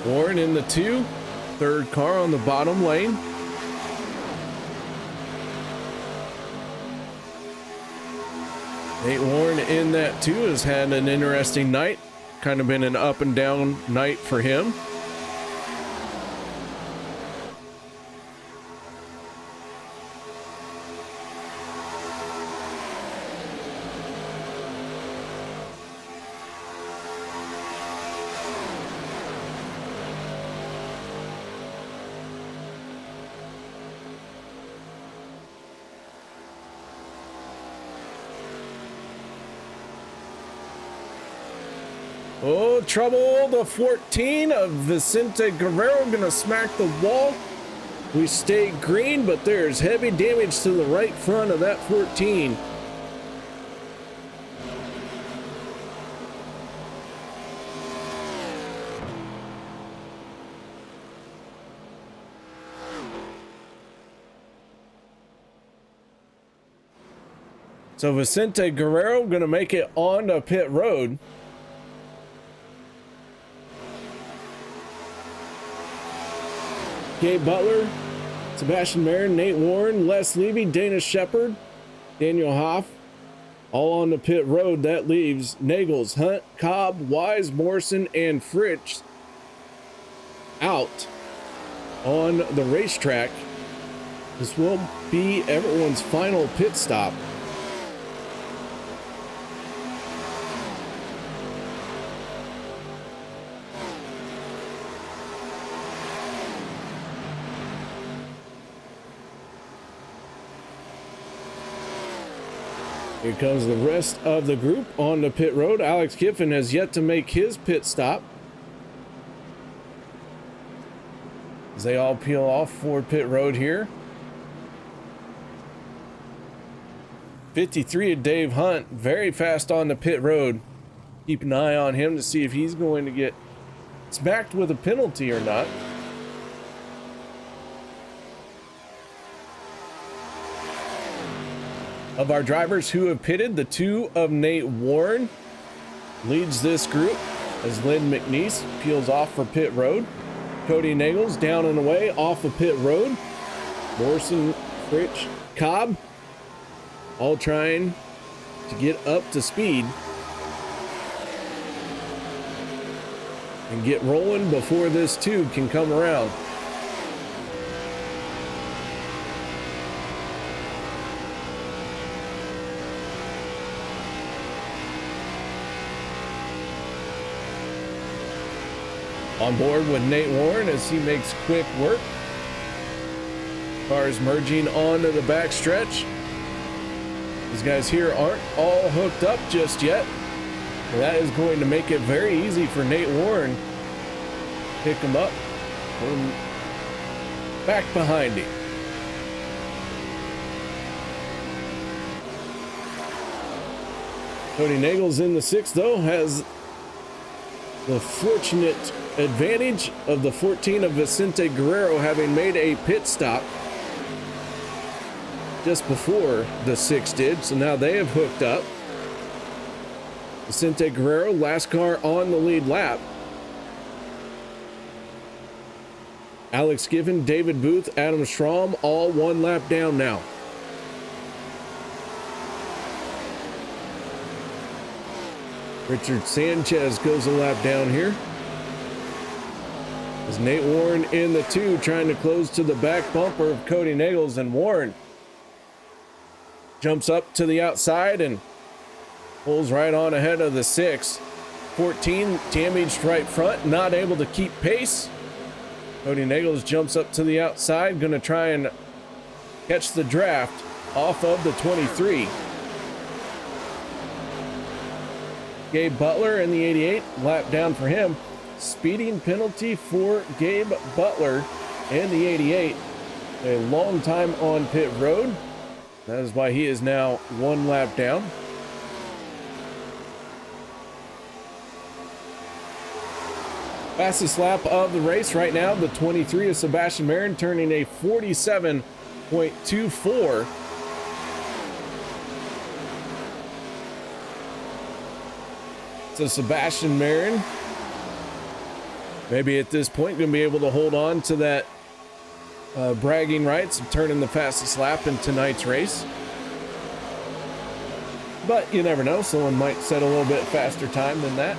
Warren in the 2, third car on the bottom lane. Nate Warren in that 2 has had an interesting night. Kind of been an up and down night for him. Oh, trouble. The 14 of Vicente Guerrero gonna smack the wall. We stay green, but there's heavy damage to the right front of that 14. So Vicente Guerrero gonna make it onto pit road. Gabe Butler, Sebastian Marin, Nate Warren, Les Levy, Dana Shepard, Daniel Hoff, all on the pit road. That leaves Nagels, Hunt, Cobb, Wise, Morrison, and Fritsch out on the racetrack. This will be everyone's final pit stop. Here comes the rest of the group on the pit road. Alex Kiffin has yet to make his pit stop, as they all peel off for pit road here. 53 of Dave Hunt, very fast on the pit road. Keep an eye on him to see if he's going to get smacked with a penalty or not. Of our drivers who have pitted, the 2 of Nate Warren leads this group as Lynn McNeese peels off for pit road. Cody Nagels down and away off of pit road. Morrison, Fritsch, Cobb all trying to get up to speed and get rolling before this tube can come around. On board with Nate Warren as he makes quick work. Cars merging onto the back stretch. These guys here aren't all hooked up just yet. So that is going to make it very easy for Nate Warren. Pick him up, put him back behind him. Cody Nagels in the 6th though has the fortunate advantage of the 14 of Vicente Guerrero having made a pit stop just before the 6 did, so now they have hooked up. Vicente Guerrero, last car on the lead lap. Alex Giffen, David Booth, Adam Schramm, all 1 lap down now. Richard Sanchez goes a lap down here. As Nate Warren in the 2 trying to close to the back bumper of Cody Nagels, and Warren jumps up to the outside and pulls right on ahead of the 6. 14 damaged right front, not able to keep pace. Cody Nagels jumps up to the outside, gonna try and catch the draft off of the 23. Gabe Butler in the 88, lap down for him. Speeding penalty for Gabe Butler and the 88. A long time on pit road. That is why he is now 1 lap down. Fastest lap of the race right now, the 23 of Sebastian Marin, turning a 47.24. So Sebastian Marin Maybe at this point going to be able to hold on to that bragging rights of turning the fastest lap in tonight's race. But you never know, someone might set a little bit faster time than that.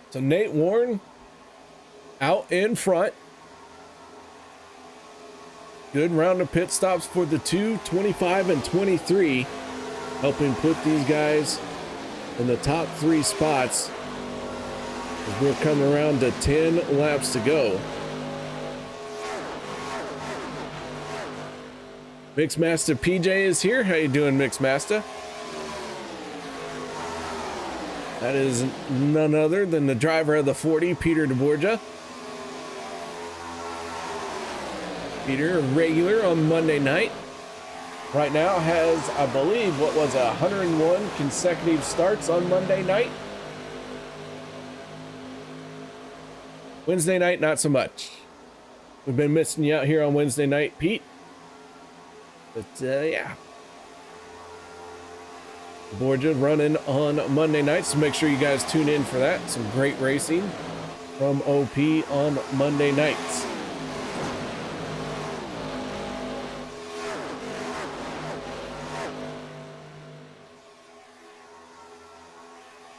So Nate Warren out in front. Good round of pit stops for the 2, 25 and 23, helping put these guys in the top 3 spots as we're coming around to 10 laps to go. Mixmaster PJ is here. How you doing, Mixmaster? That is none other than the driver of the 40, Peter DeBorgia. Peter, a regular on Monday night. Right now has, I believe, what was 101 consecutive starts on Monday night. Wednesday night, not so much. We've been missing you out here on Wednesday night, Pete. But yeah. Borgia running on Monday nights, so make sure you guys tune in for that. Some great racing from OP on Monday nights.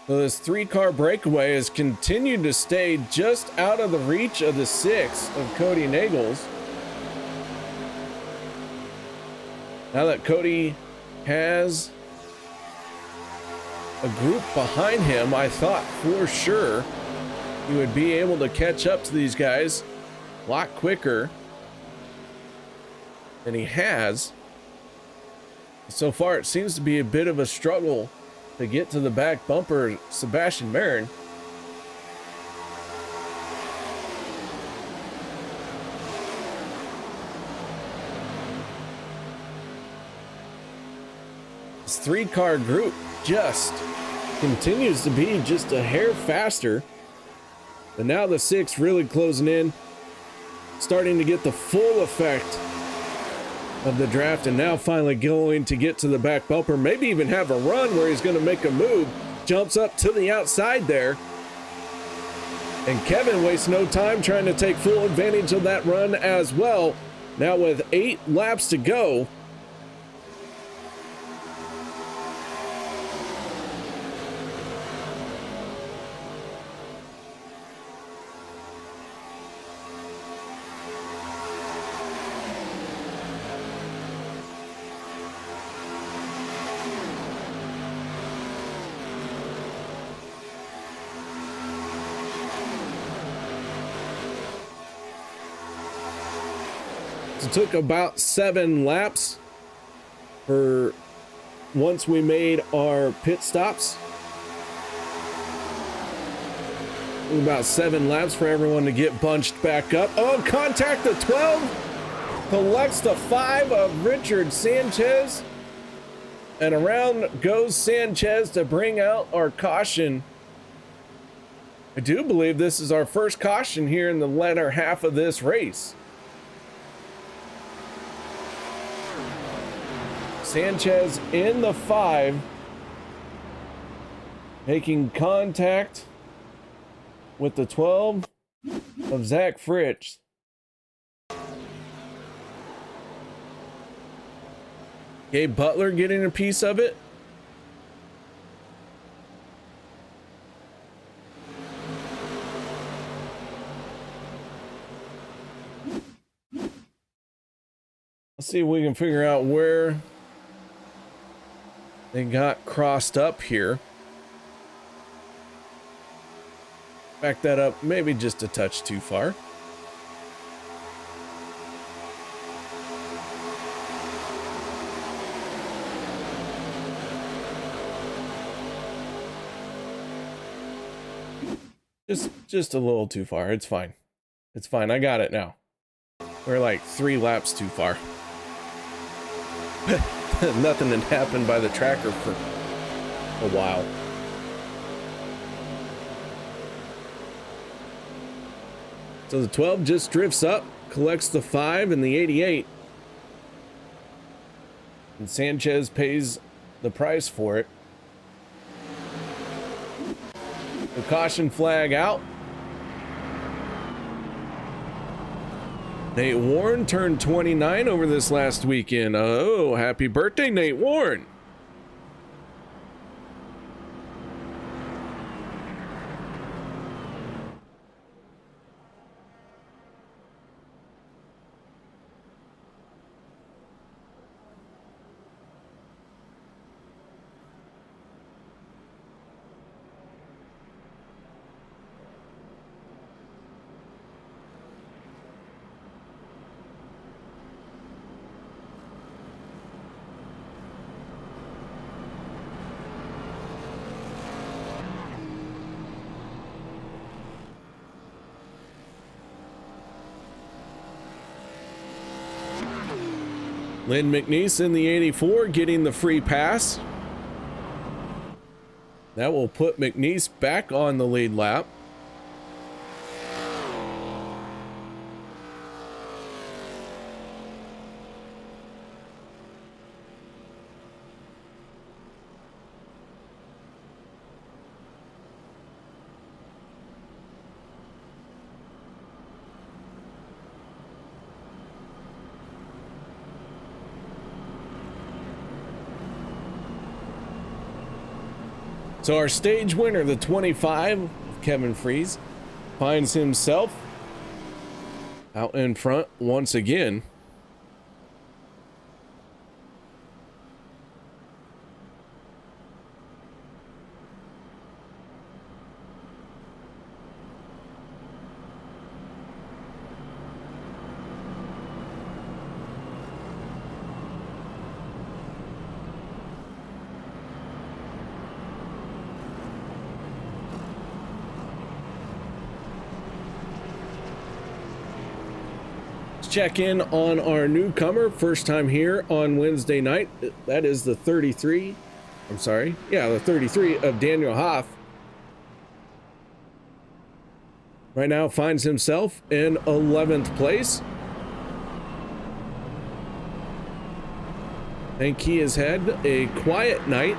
So this 3-car breakaway has continued to stay just out of the reach of the 6 of Cody Nagels. Now that Cody has a group behind him, I thought for sure he would be able to catch up to these guys a lot quicker than he has. So far, it seems to be a bit of a struggle to get to the back bumper, Sebastian Marin. This 3-car group just continues to be just a hair faster. But now the 6 really closing in, starting to get the full effect of the draft, and now finally going to get to the back bumper, maybe even have a run where he's going to make a move. Jumps up to the outside there, and Kevin wastes no time trying to take full advantage of that run as well. Now with 8 laps to go, it took about 7 laps for once we made our pit stops. About 7 laps for everyone to get bunched back up. Oh, contact the 12. Collects the 5 of Richard Sanchez. And around goes Sanchez to bring out our caution. I do believe this is our first caution here in the latter half of this race. Sanchez in the 5, making contact with the 12 of Zach Fritsch. Gabe Butler getting a piece of it. Let's see if we can figure out where they got crossed up here. Back that up maybe just a touch too far. Just a little too far. It's fine. It's fine. I got it now. We're like 3 laps too far. Nothing had happened by the tracker for a while. So the 12 just drifts up, collects the 5 and the 88. And Sanchez pays the price for it. The caution flag out. Nate Warren turned 29 over this last weekend. Oh, happy birthday, Nate Warren. Lynn McNeese in the 84 getting the free pass. That will put McNeese back on the lead lap. So our stage winner, the 25, Kevin Freeze, finds himself out in front once again. Check in on our newcomer, first time here on Wednesday night. That is the 33. I'm sorry. Yeah, the 33 of Daniel Hoff. Right now finds himself in 11th place. I think he has had a quiet night.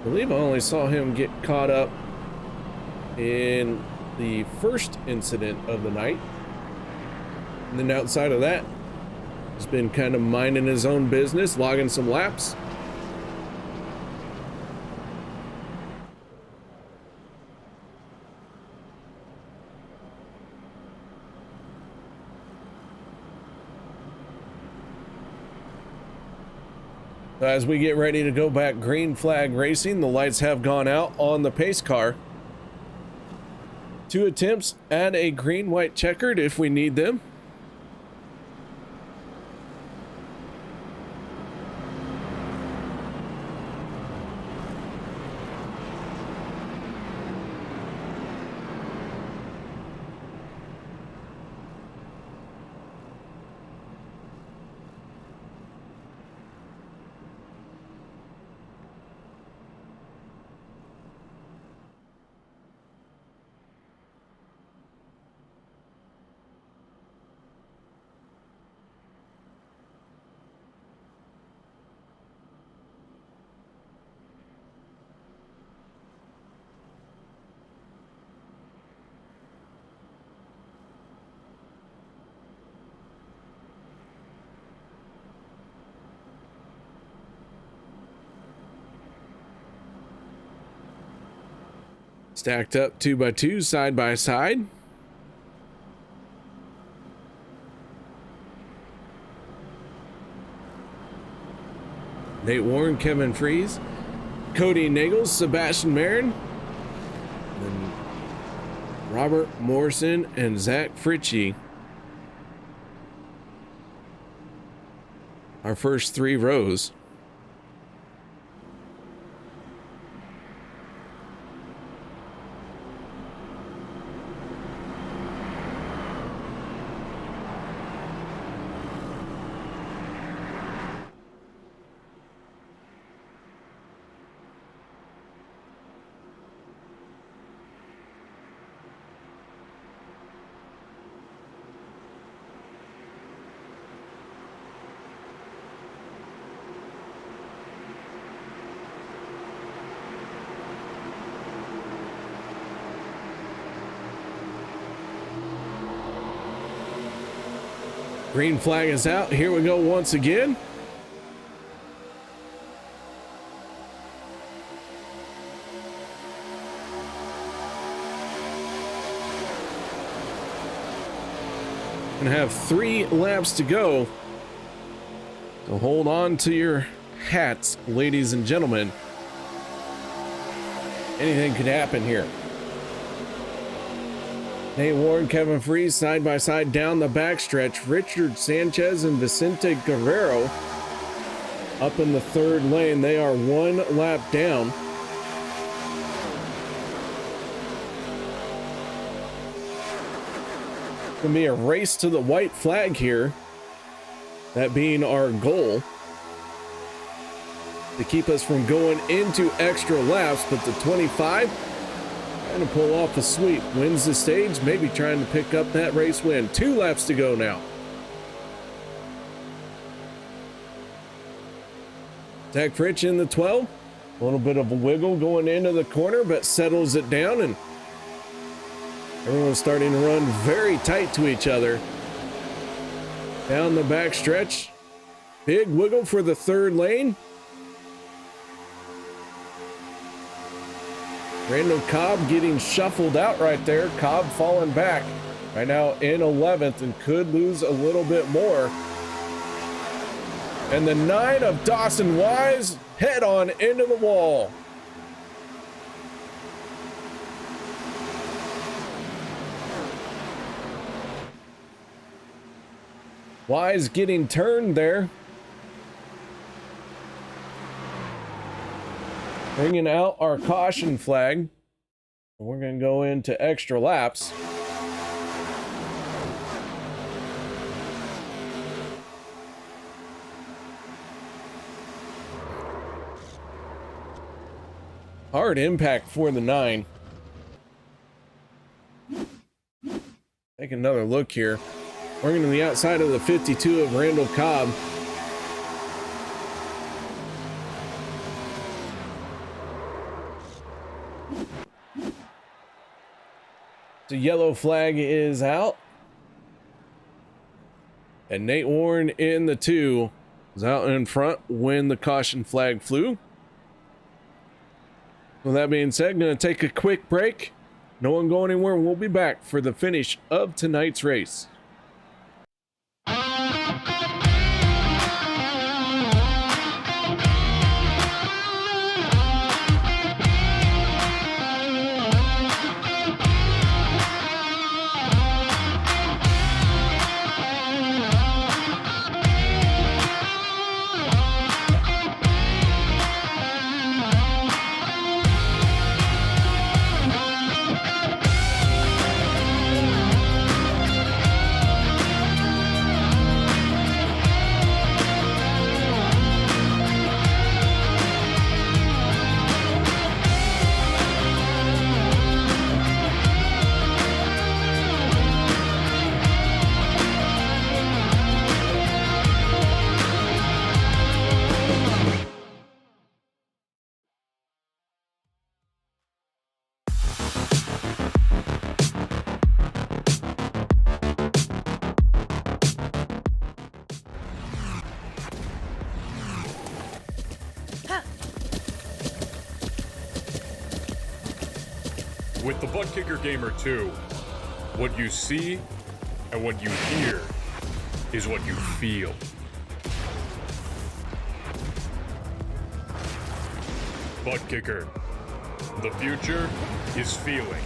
I believe I only saw him get caught up in the first incident of the night, and then outside of that he's been kind of minding his own business, logging some laps. So as we get ready to go back green flag racing, the lights have gone out on the pace car. 2 attempts at a green, white, checkered if we need them. Stacked up 2 by 2, side by side. Nate Warren, Kevin Freeze, Cody Nagels, Sebastian Marin, and Robert Morrison and Zach Fritchie. Our first 3 rows. Green flag is out. Here we go once again. And have 3 laps to go. So hold on to your hats, ladies and gentlemen. Anything could happen here. Nate Warren, Kevin Freese side by side down the backstretch. Richard Sanchez and Vicente Guerrero up in the 3rd lane. They are 1 lap down. Gonna be a race to the white flag here. That being our goal to keep us from going into extra laps, but the 25 trying to pull off a sweep, wins the stage, maybe trying to pick up that race win. 2 laps to go now. Zach Fritsch in the 12, a little bit of a wiggle going into the corner, but settles it down, and everyone's starting to run very tight to each other. Down the back stretch. Big wiggle for the 3rd lane. Randall Cobb getting shuffled out right there. Cobb falling back right now in 11th and could lose a little bit more. And the 9 of Dawson Wise head on into the wall. Wise getting turned there. Bringing out our caution flag. We're going to go into extra laps. Hard impact for the 9. Take another look here. Working to the outside of the 52 of Randall Cobb. The yellow flag is out. And Nate Warren in the 2 was out in front when the caution flag flew. With that being said, going to take a quick break. No one going anywhere. We'll be back for the finish of tonight's race. With the Butt Kicker Gamer 2, what you see and what you hear is what you feel. Butt Kicker. The future is feeling.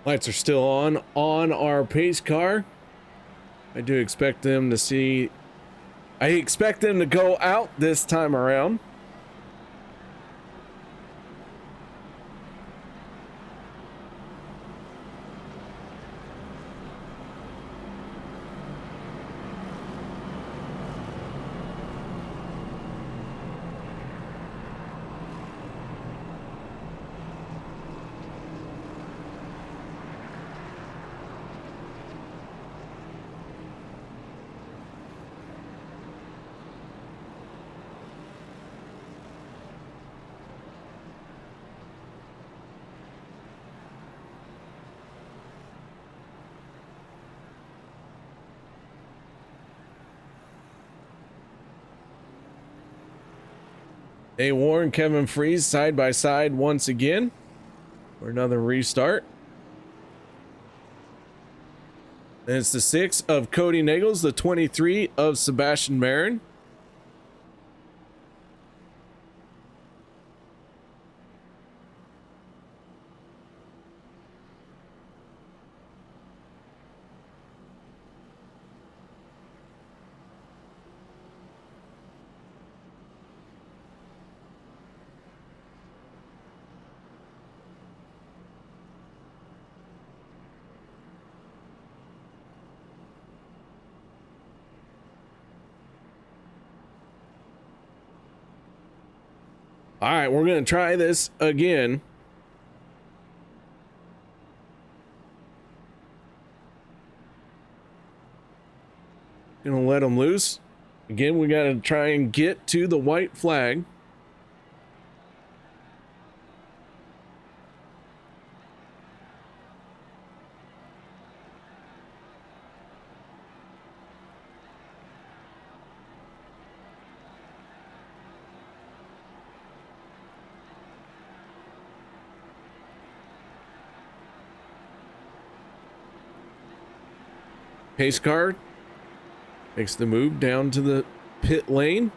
Lights are still on our pace car. I do expect them to see. I expect them to go out this time around. Hey, Warren, Kevin Freeze side by side once again for another restart. And it's the 6 of Cody Nagels, the 23 of Sebastian Marin. All right, we're going to try this again. Going to let them loose. Again, we got to try and get to the white flag. Pace car makes the move down to the pit lane.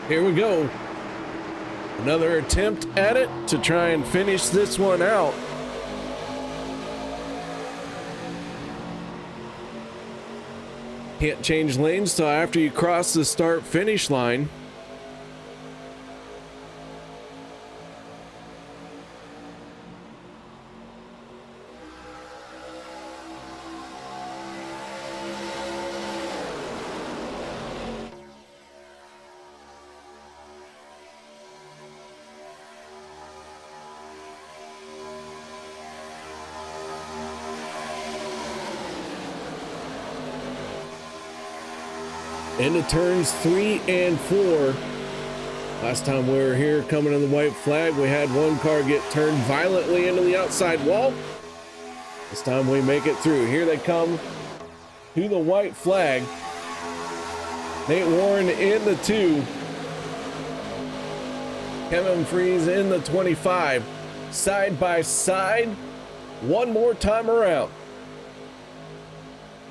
Here we go. Another attempt at it to try and finish this one out. Can't change lanes till after you cross the start finish line. Into turns 3 and 4. Last time we were here coming in the white flag, we had one car get turned violently into the outside wall. This time we make it through. Here they come to the white flag. Nate Warren in the 2. Kevin Freeze in the 25. Side by side. One more time around.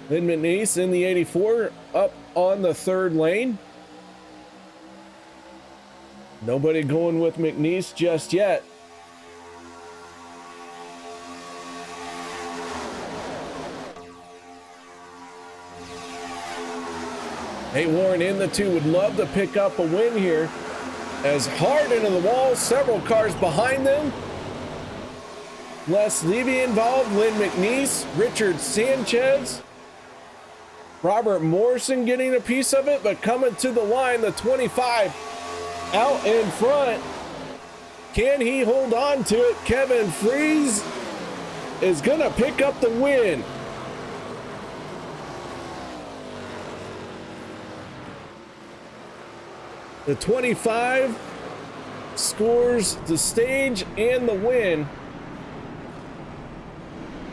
Lynn McNeese in the 84 up on the third lane. Nobody going with McNeese just yet. Nate Warren in the 2 would love to pick up a win here. As hard into the wall, several cars behind them. Les Levy involved, Lynn McNeese, Richard Sanchez. Robert Morrison getting a piece of it, but coming to the line, the 25 out in front. Can he hold on to it? Kevin Freeze is going to pick up the win. The 25 scores the stage and the win.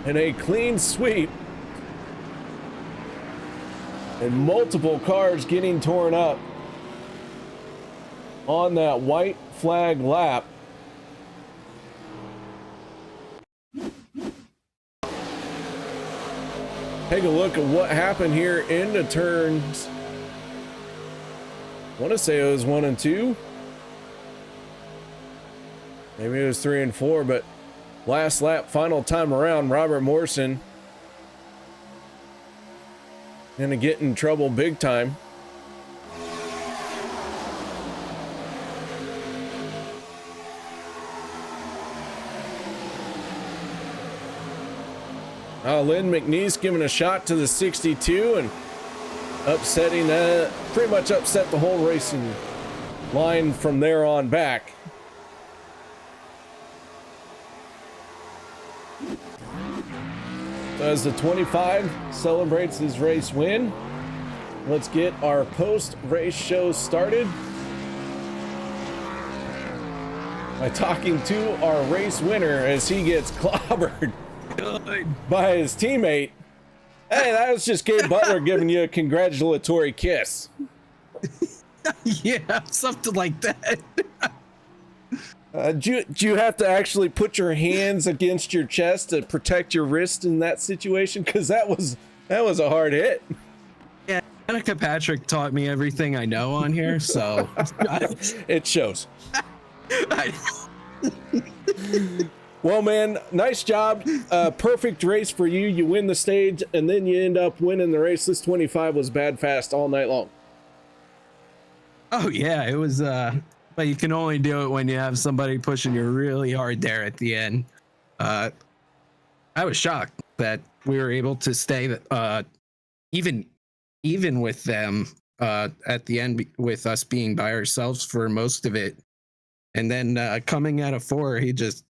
And a clean sweep. And multiple cars getting torn up on that white flag lap. take a look at what happened here in the turns. I want to say it was 1 and 2. Maybe it was 3 and 4, but last lap, final time around, Robert Morrison gonna get in trouble big time. Lynn McNeese giving a shot to the 62 and upsetting, pretty much upset the whole racing line from there on back. So as the 25 celebrates his race win, let's get our post-race show started by talking to our race winner as he gets clobbered by his teammate. Hey, that was just Gabe Butler giving you a congratulatory kiss. Yeah, something like that. Do you have to actually put your hands against your chest to protect your wrist in that situation? Because that was a hard hit. Yeah, Annika Patrick taught me everything I know on here, so it shows. Well, man, nice job. Perfect race for you. You win the stage, and then you end up winning the race. This 25 was bad fast all night long. Oh yeah, it was. But you can only do it when you have somebody pushing you really hard there at the end. I was shocked that we were able to stay even with them at the end, with us being by ourselves for most of it. And then coming out of 4, he just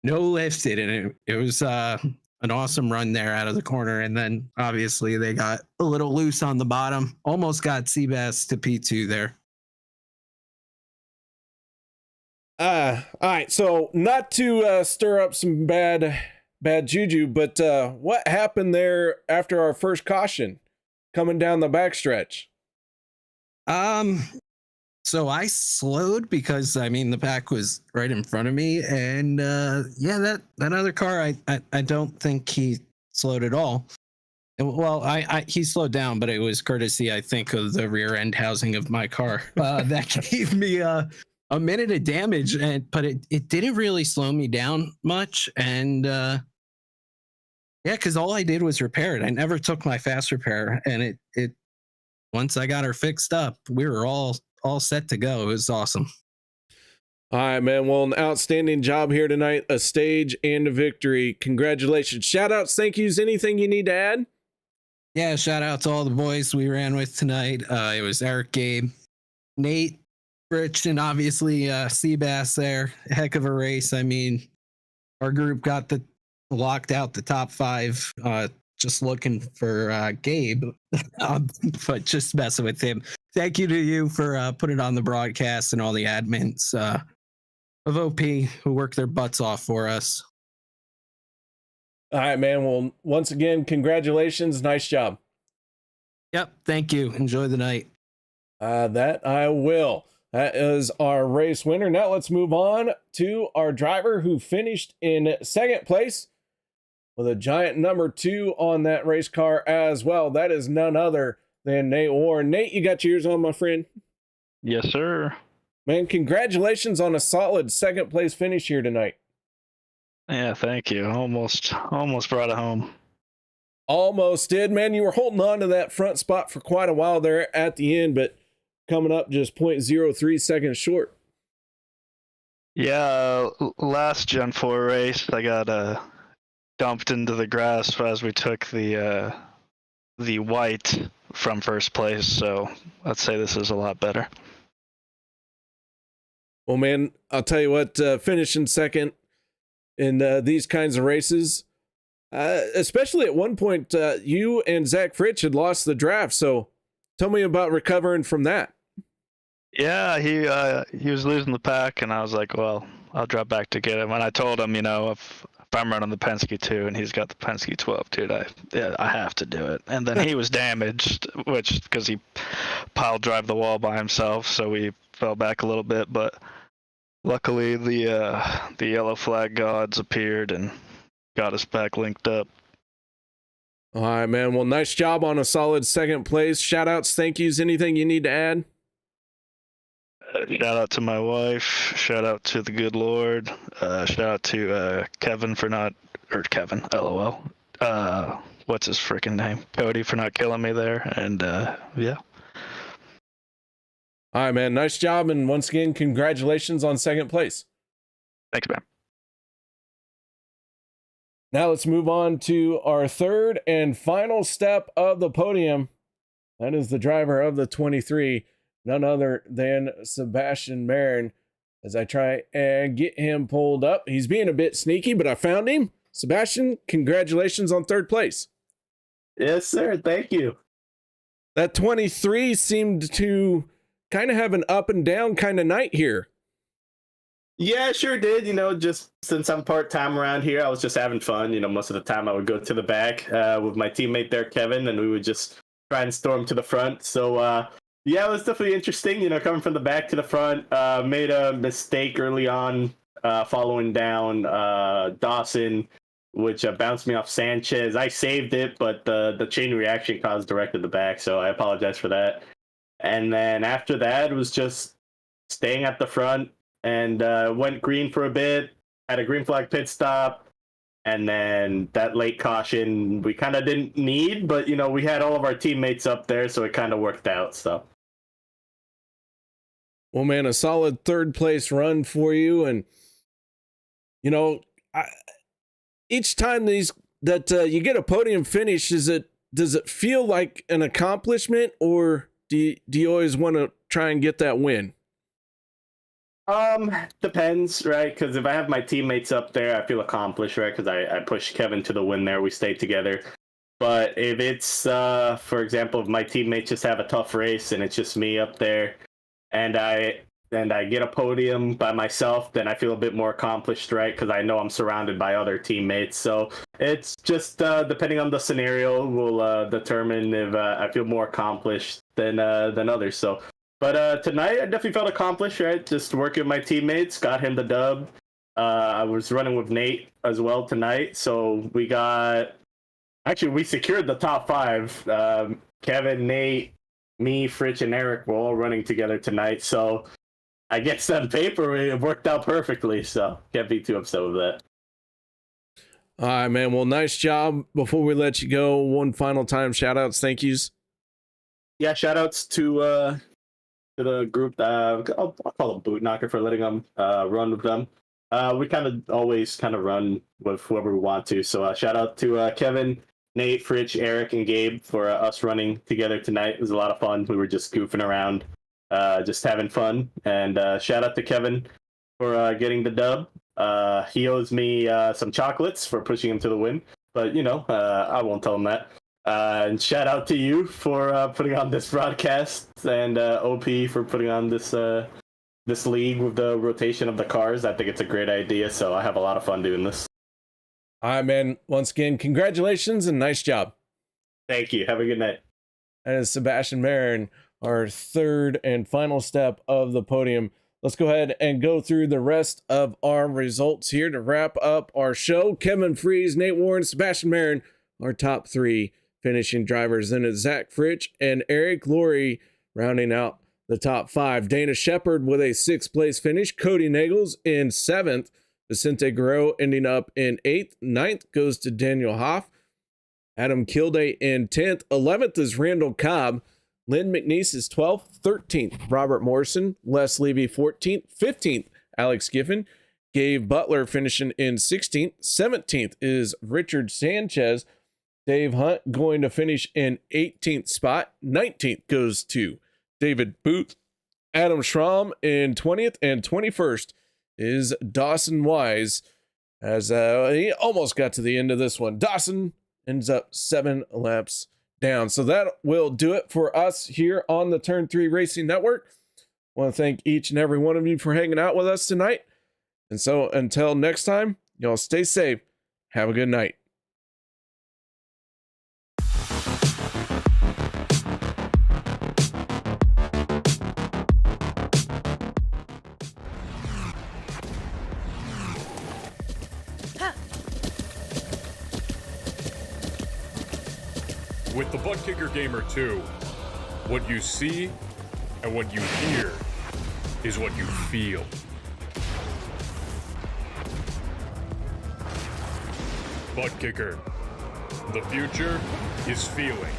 no lifted, and it was an awesome run there out of the corner. And then obviously they got a little loose on the bottom, almost got Seabass to P2 there. All right, so not to stir up some bad juju, but what happened there after our first caution coming down the backstretch? So I slowed because I mean the pack was right in front of me, and yeah, that other car, I don't think he slowed at all. Well, he slowed down, but it was courtesy, I think, of the rear end housing of my car that gave me a minute of damage, but it didn't really slow me down much. And yeah, because all I did was repair it. I never took my fast repair, and it once I got her fixed up, we were all set to go. It was awesome. All right, man. Well, an outstanding job here tonight, a stage and a victory. Congratulations. Shout outs, thank yous. Anything you need to add? Yeah, shout out to all the boys we ran with tonight. It was Eric, Gabe, Nate, Rich, and obviously Seabass there. Heck of a race. I mean, our group locked out the top 5, just looking for Gabe, but just messing with him. Thank you to you for putting it on the broadcast and all the admins of OP who worked their butts off for us. All right, man. Well, once again, congratulations. Nice job. Yep. Thank you. Enjoy the night. That I will. That is our race winner. Now let's move on to our driver who finished in second place with a giant number 2 on that race car as well. That is none other than Nate Warren. Nate, you got yours on, my friend? Yes, sir. Man, congratulations on a solid second place finish here tonight. Yeah, thank you. Almost brought it home. Almost did, man. You were holding on to that front spot for quite a while there at the end, but coming up just 0.03 seconds short. Yeah, last Gen 4 race, I got dumped into the grass as we took the white from first place, so I'd say this is a lot better. Well, man, I'll tell you what, finishing second in these kinds of races, especially at one point, you and Zach Fritsch had lost the draft, so tell me about recovering from that. Yeah, he was losing the pack, and I was like, well, I'll drop back to get him. And I told him, if I'm running the Penske 2 and he's got the Penske 12, dude, I have to do it. And then he was damaged, because he pile drive the wall by himself, so we fell back a little bit. But luckily, the yellow flag gods appeared and got us back linked up. All right, man. Well, nice job on a solid second place. Shout outs, thank yous. Anything you need to add? Shout out to my wife. Shout out to the good Lord. Shout out to Kevin for not, or Kevin, LOL. What's his freaking name? Cody for not killing me there. And yeah. All right, man. Nice job. And once again, congratulations on second place. Thanks, man. Now let's move on to our third and final step of the podium. That is the driver of the 23, none other than Sebastian Marin. As I try and get him pulled up, he's being a bit sneaky, but I found him. Sebastian, congratulations on third place. Yes, sir. Thank you. That 23 seemed to kind of have an up and down kind of night here. Yeah, sure did. You know, just since I'm part-time around here, I was just having fun. You know, most of the time I would go to the back with my teammate there, Kevin, and we would just try and storm to the front. So, yeah, it was definitely interesting, you know, coming from the back to the front. Made a mistake early on following down Dawson, which bounced me off Sanchez. I saved it, but the chain reaction caused directed the back, so I apologize for that. And then after that, it was just staying at the front, and went green for a bit, had a green flag pit stop, and then that late caution we kind of didn't need, but, you know, we had all of our teammates up there, so it kind of worked out. So, well, man, a solid third place run for you. And, you know, each time you get a podium finish, does it feel like an accomplishment, or do you always want to try and get that win? Depends, right? Because if I have my teammates up there, I feel accomplished, right? Because I pushed Kevin to the win there. We stayed together. But if it's, for example, if my teammates just have a tough race and it's just me up there, and I get a podium by myself, then I feel a bit more accomplished, right? Because I know I'm surrounded by other teammates. So it's just depending on the scenario will determine if I feel more accomplished than others. So. But tonight, I definitely felt accomplished, right? Just working with my teammates, got him the dub. I was running with Nate as well tonight. So we secured the top 5. Kevin, Nate, me, Fritch, and Eric were all running together tonight. So I guess on paper, it worked out perfectly. So can't be too upset with that. All right, man. Well, nice job. Before we let you go, one final time, shout outs, thank yous. Yeah, shout outs to the group. I'll call them Boot Knocker for letting them run with them. We kind of always run with whoever we want to. So shout out to Kevin, Nate, Fritch, Eric, and Gabe for us running together tonight. It was a lot of fun. We were just goofing around, just having fun. And shout out to Kevin for getting the dub. He owes me some chocolates for pushing him to the win. But, you know, I won't tell him that. And shout out to you for putting on this broadcast, and OP for putting on this league with the rotation of the cars. I think it's a great idea, so I have a lot of fun doing this. All right, man. Once again, congratulations and nice job. Thank you. Have a good night. That is Sebastian Marin, our third and final step of the podium. Let's go ahead and go through the rest of our results here to wrap up our show. Kevin Freeze, Nate Warren, Sebastian Marin, our top 3 finishing drivers. Then it's Zach Fritch and Eric Laurie rounding out the top 5. Dana Shepard with a 6th place finish. Cody Nagels in 7th. Vicente Guerrero ending up in 8th. 9th goes to Daniel Hoff. Adam Kilday in 10th. 11th is Randall Cobb. Lynn McNeese is 12th. 13th, Robert Morrison. Les Levy 14th. 15th, Alex Giffen. Gabe Butler finishing in 16th. 17th is Richard Sanchez. Dave Hunt going to finish in 18th spot. 19th goes to David Booth. Adam Schramm in 20th, and 21st is Dawson Wise, as he almost got to the end of this one. Dawson ends up 7 laps down. So that will do it for us here on the Turn 3 Racing Network. I want to thank each and every one of you for hanging out with us tonight. And so until next time, y'all stay safe. Have a good night. With the Butt Kicker Gamer 2, what you see and what you hear is what you feel. Butt Kicker. The future is feeling.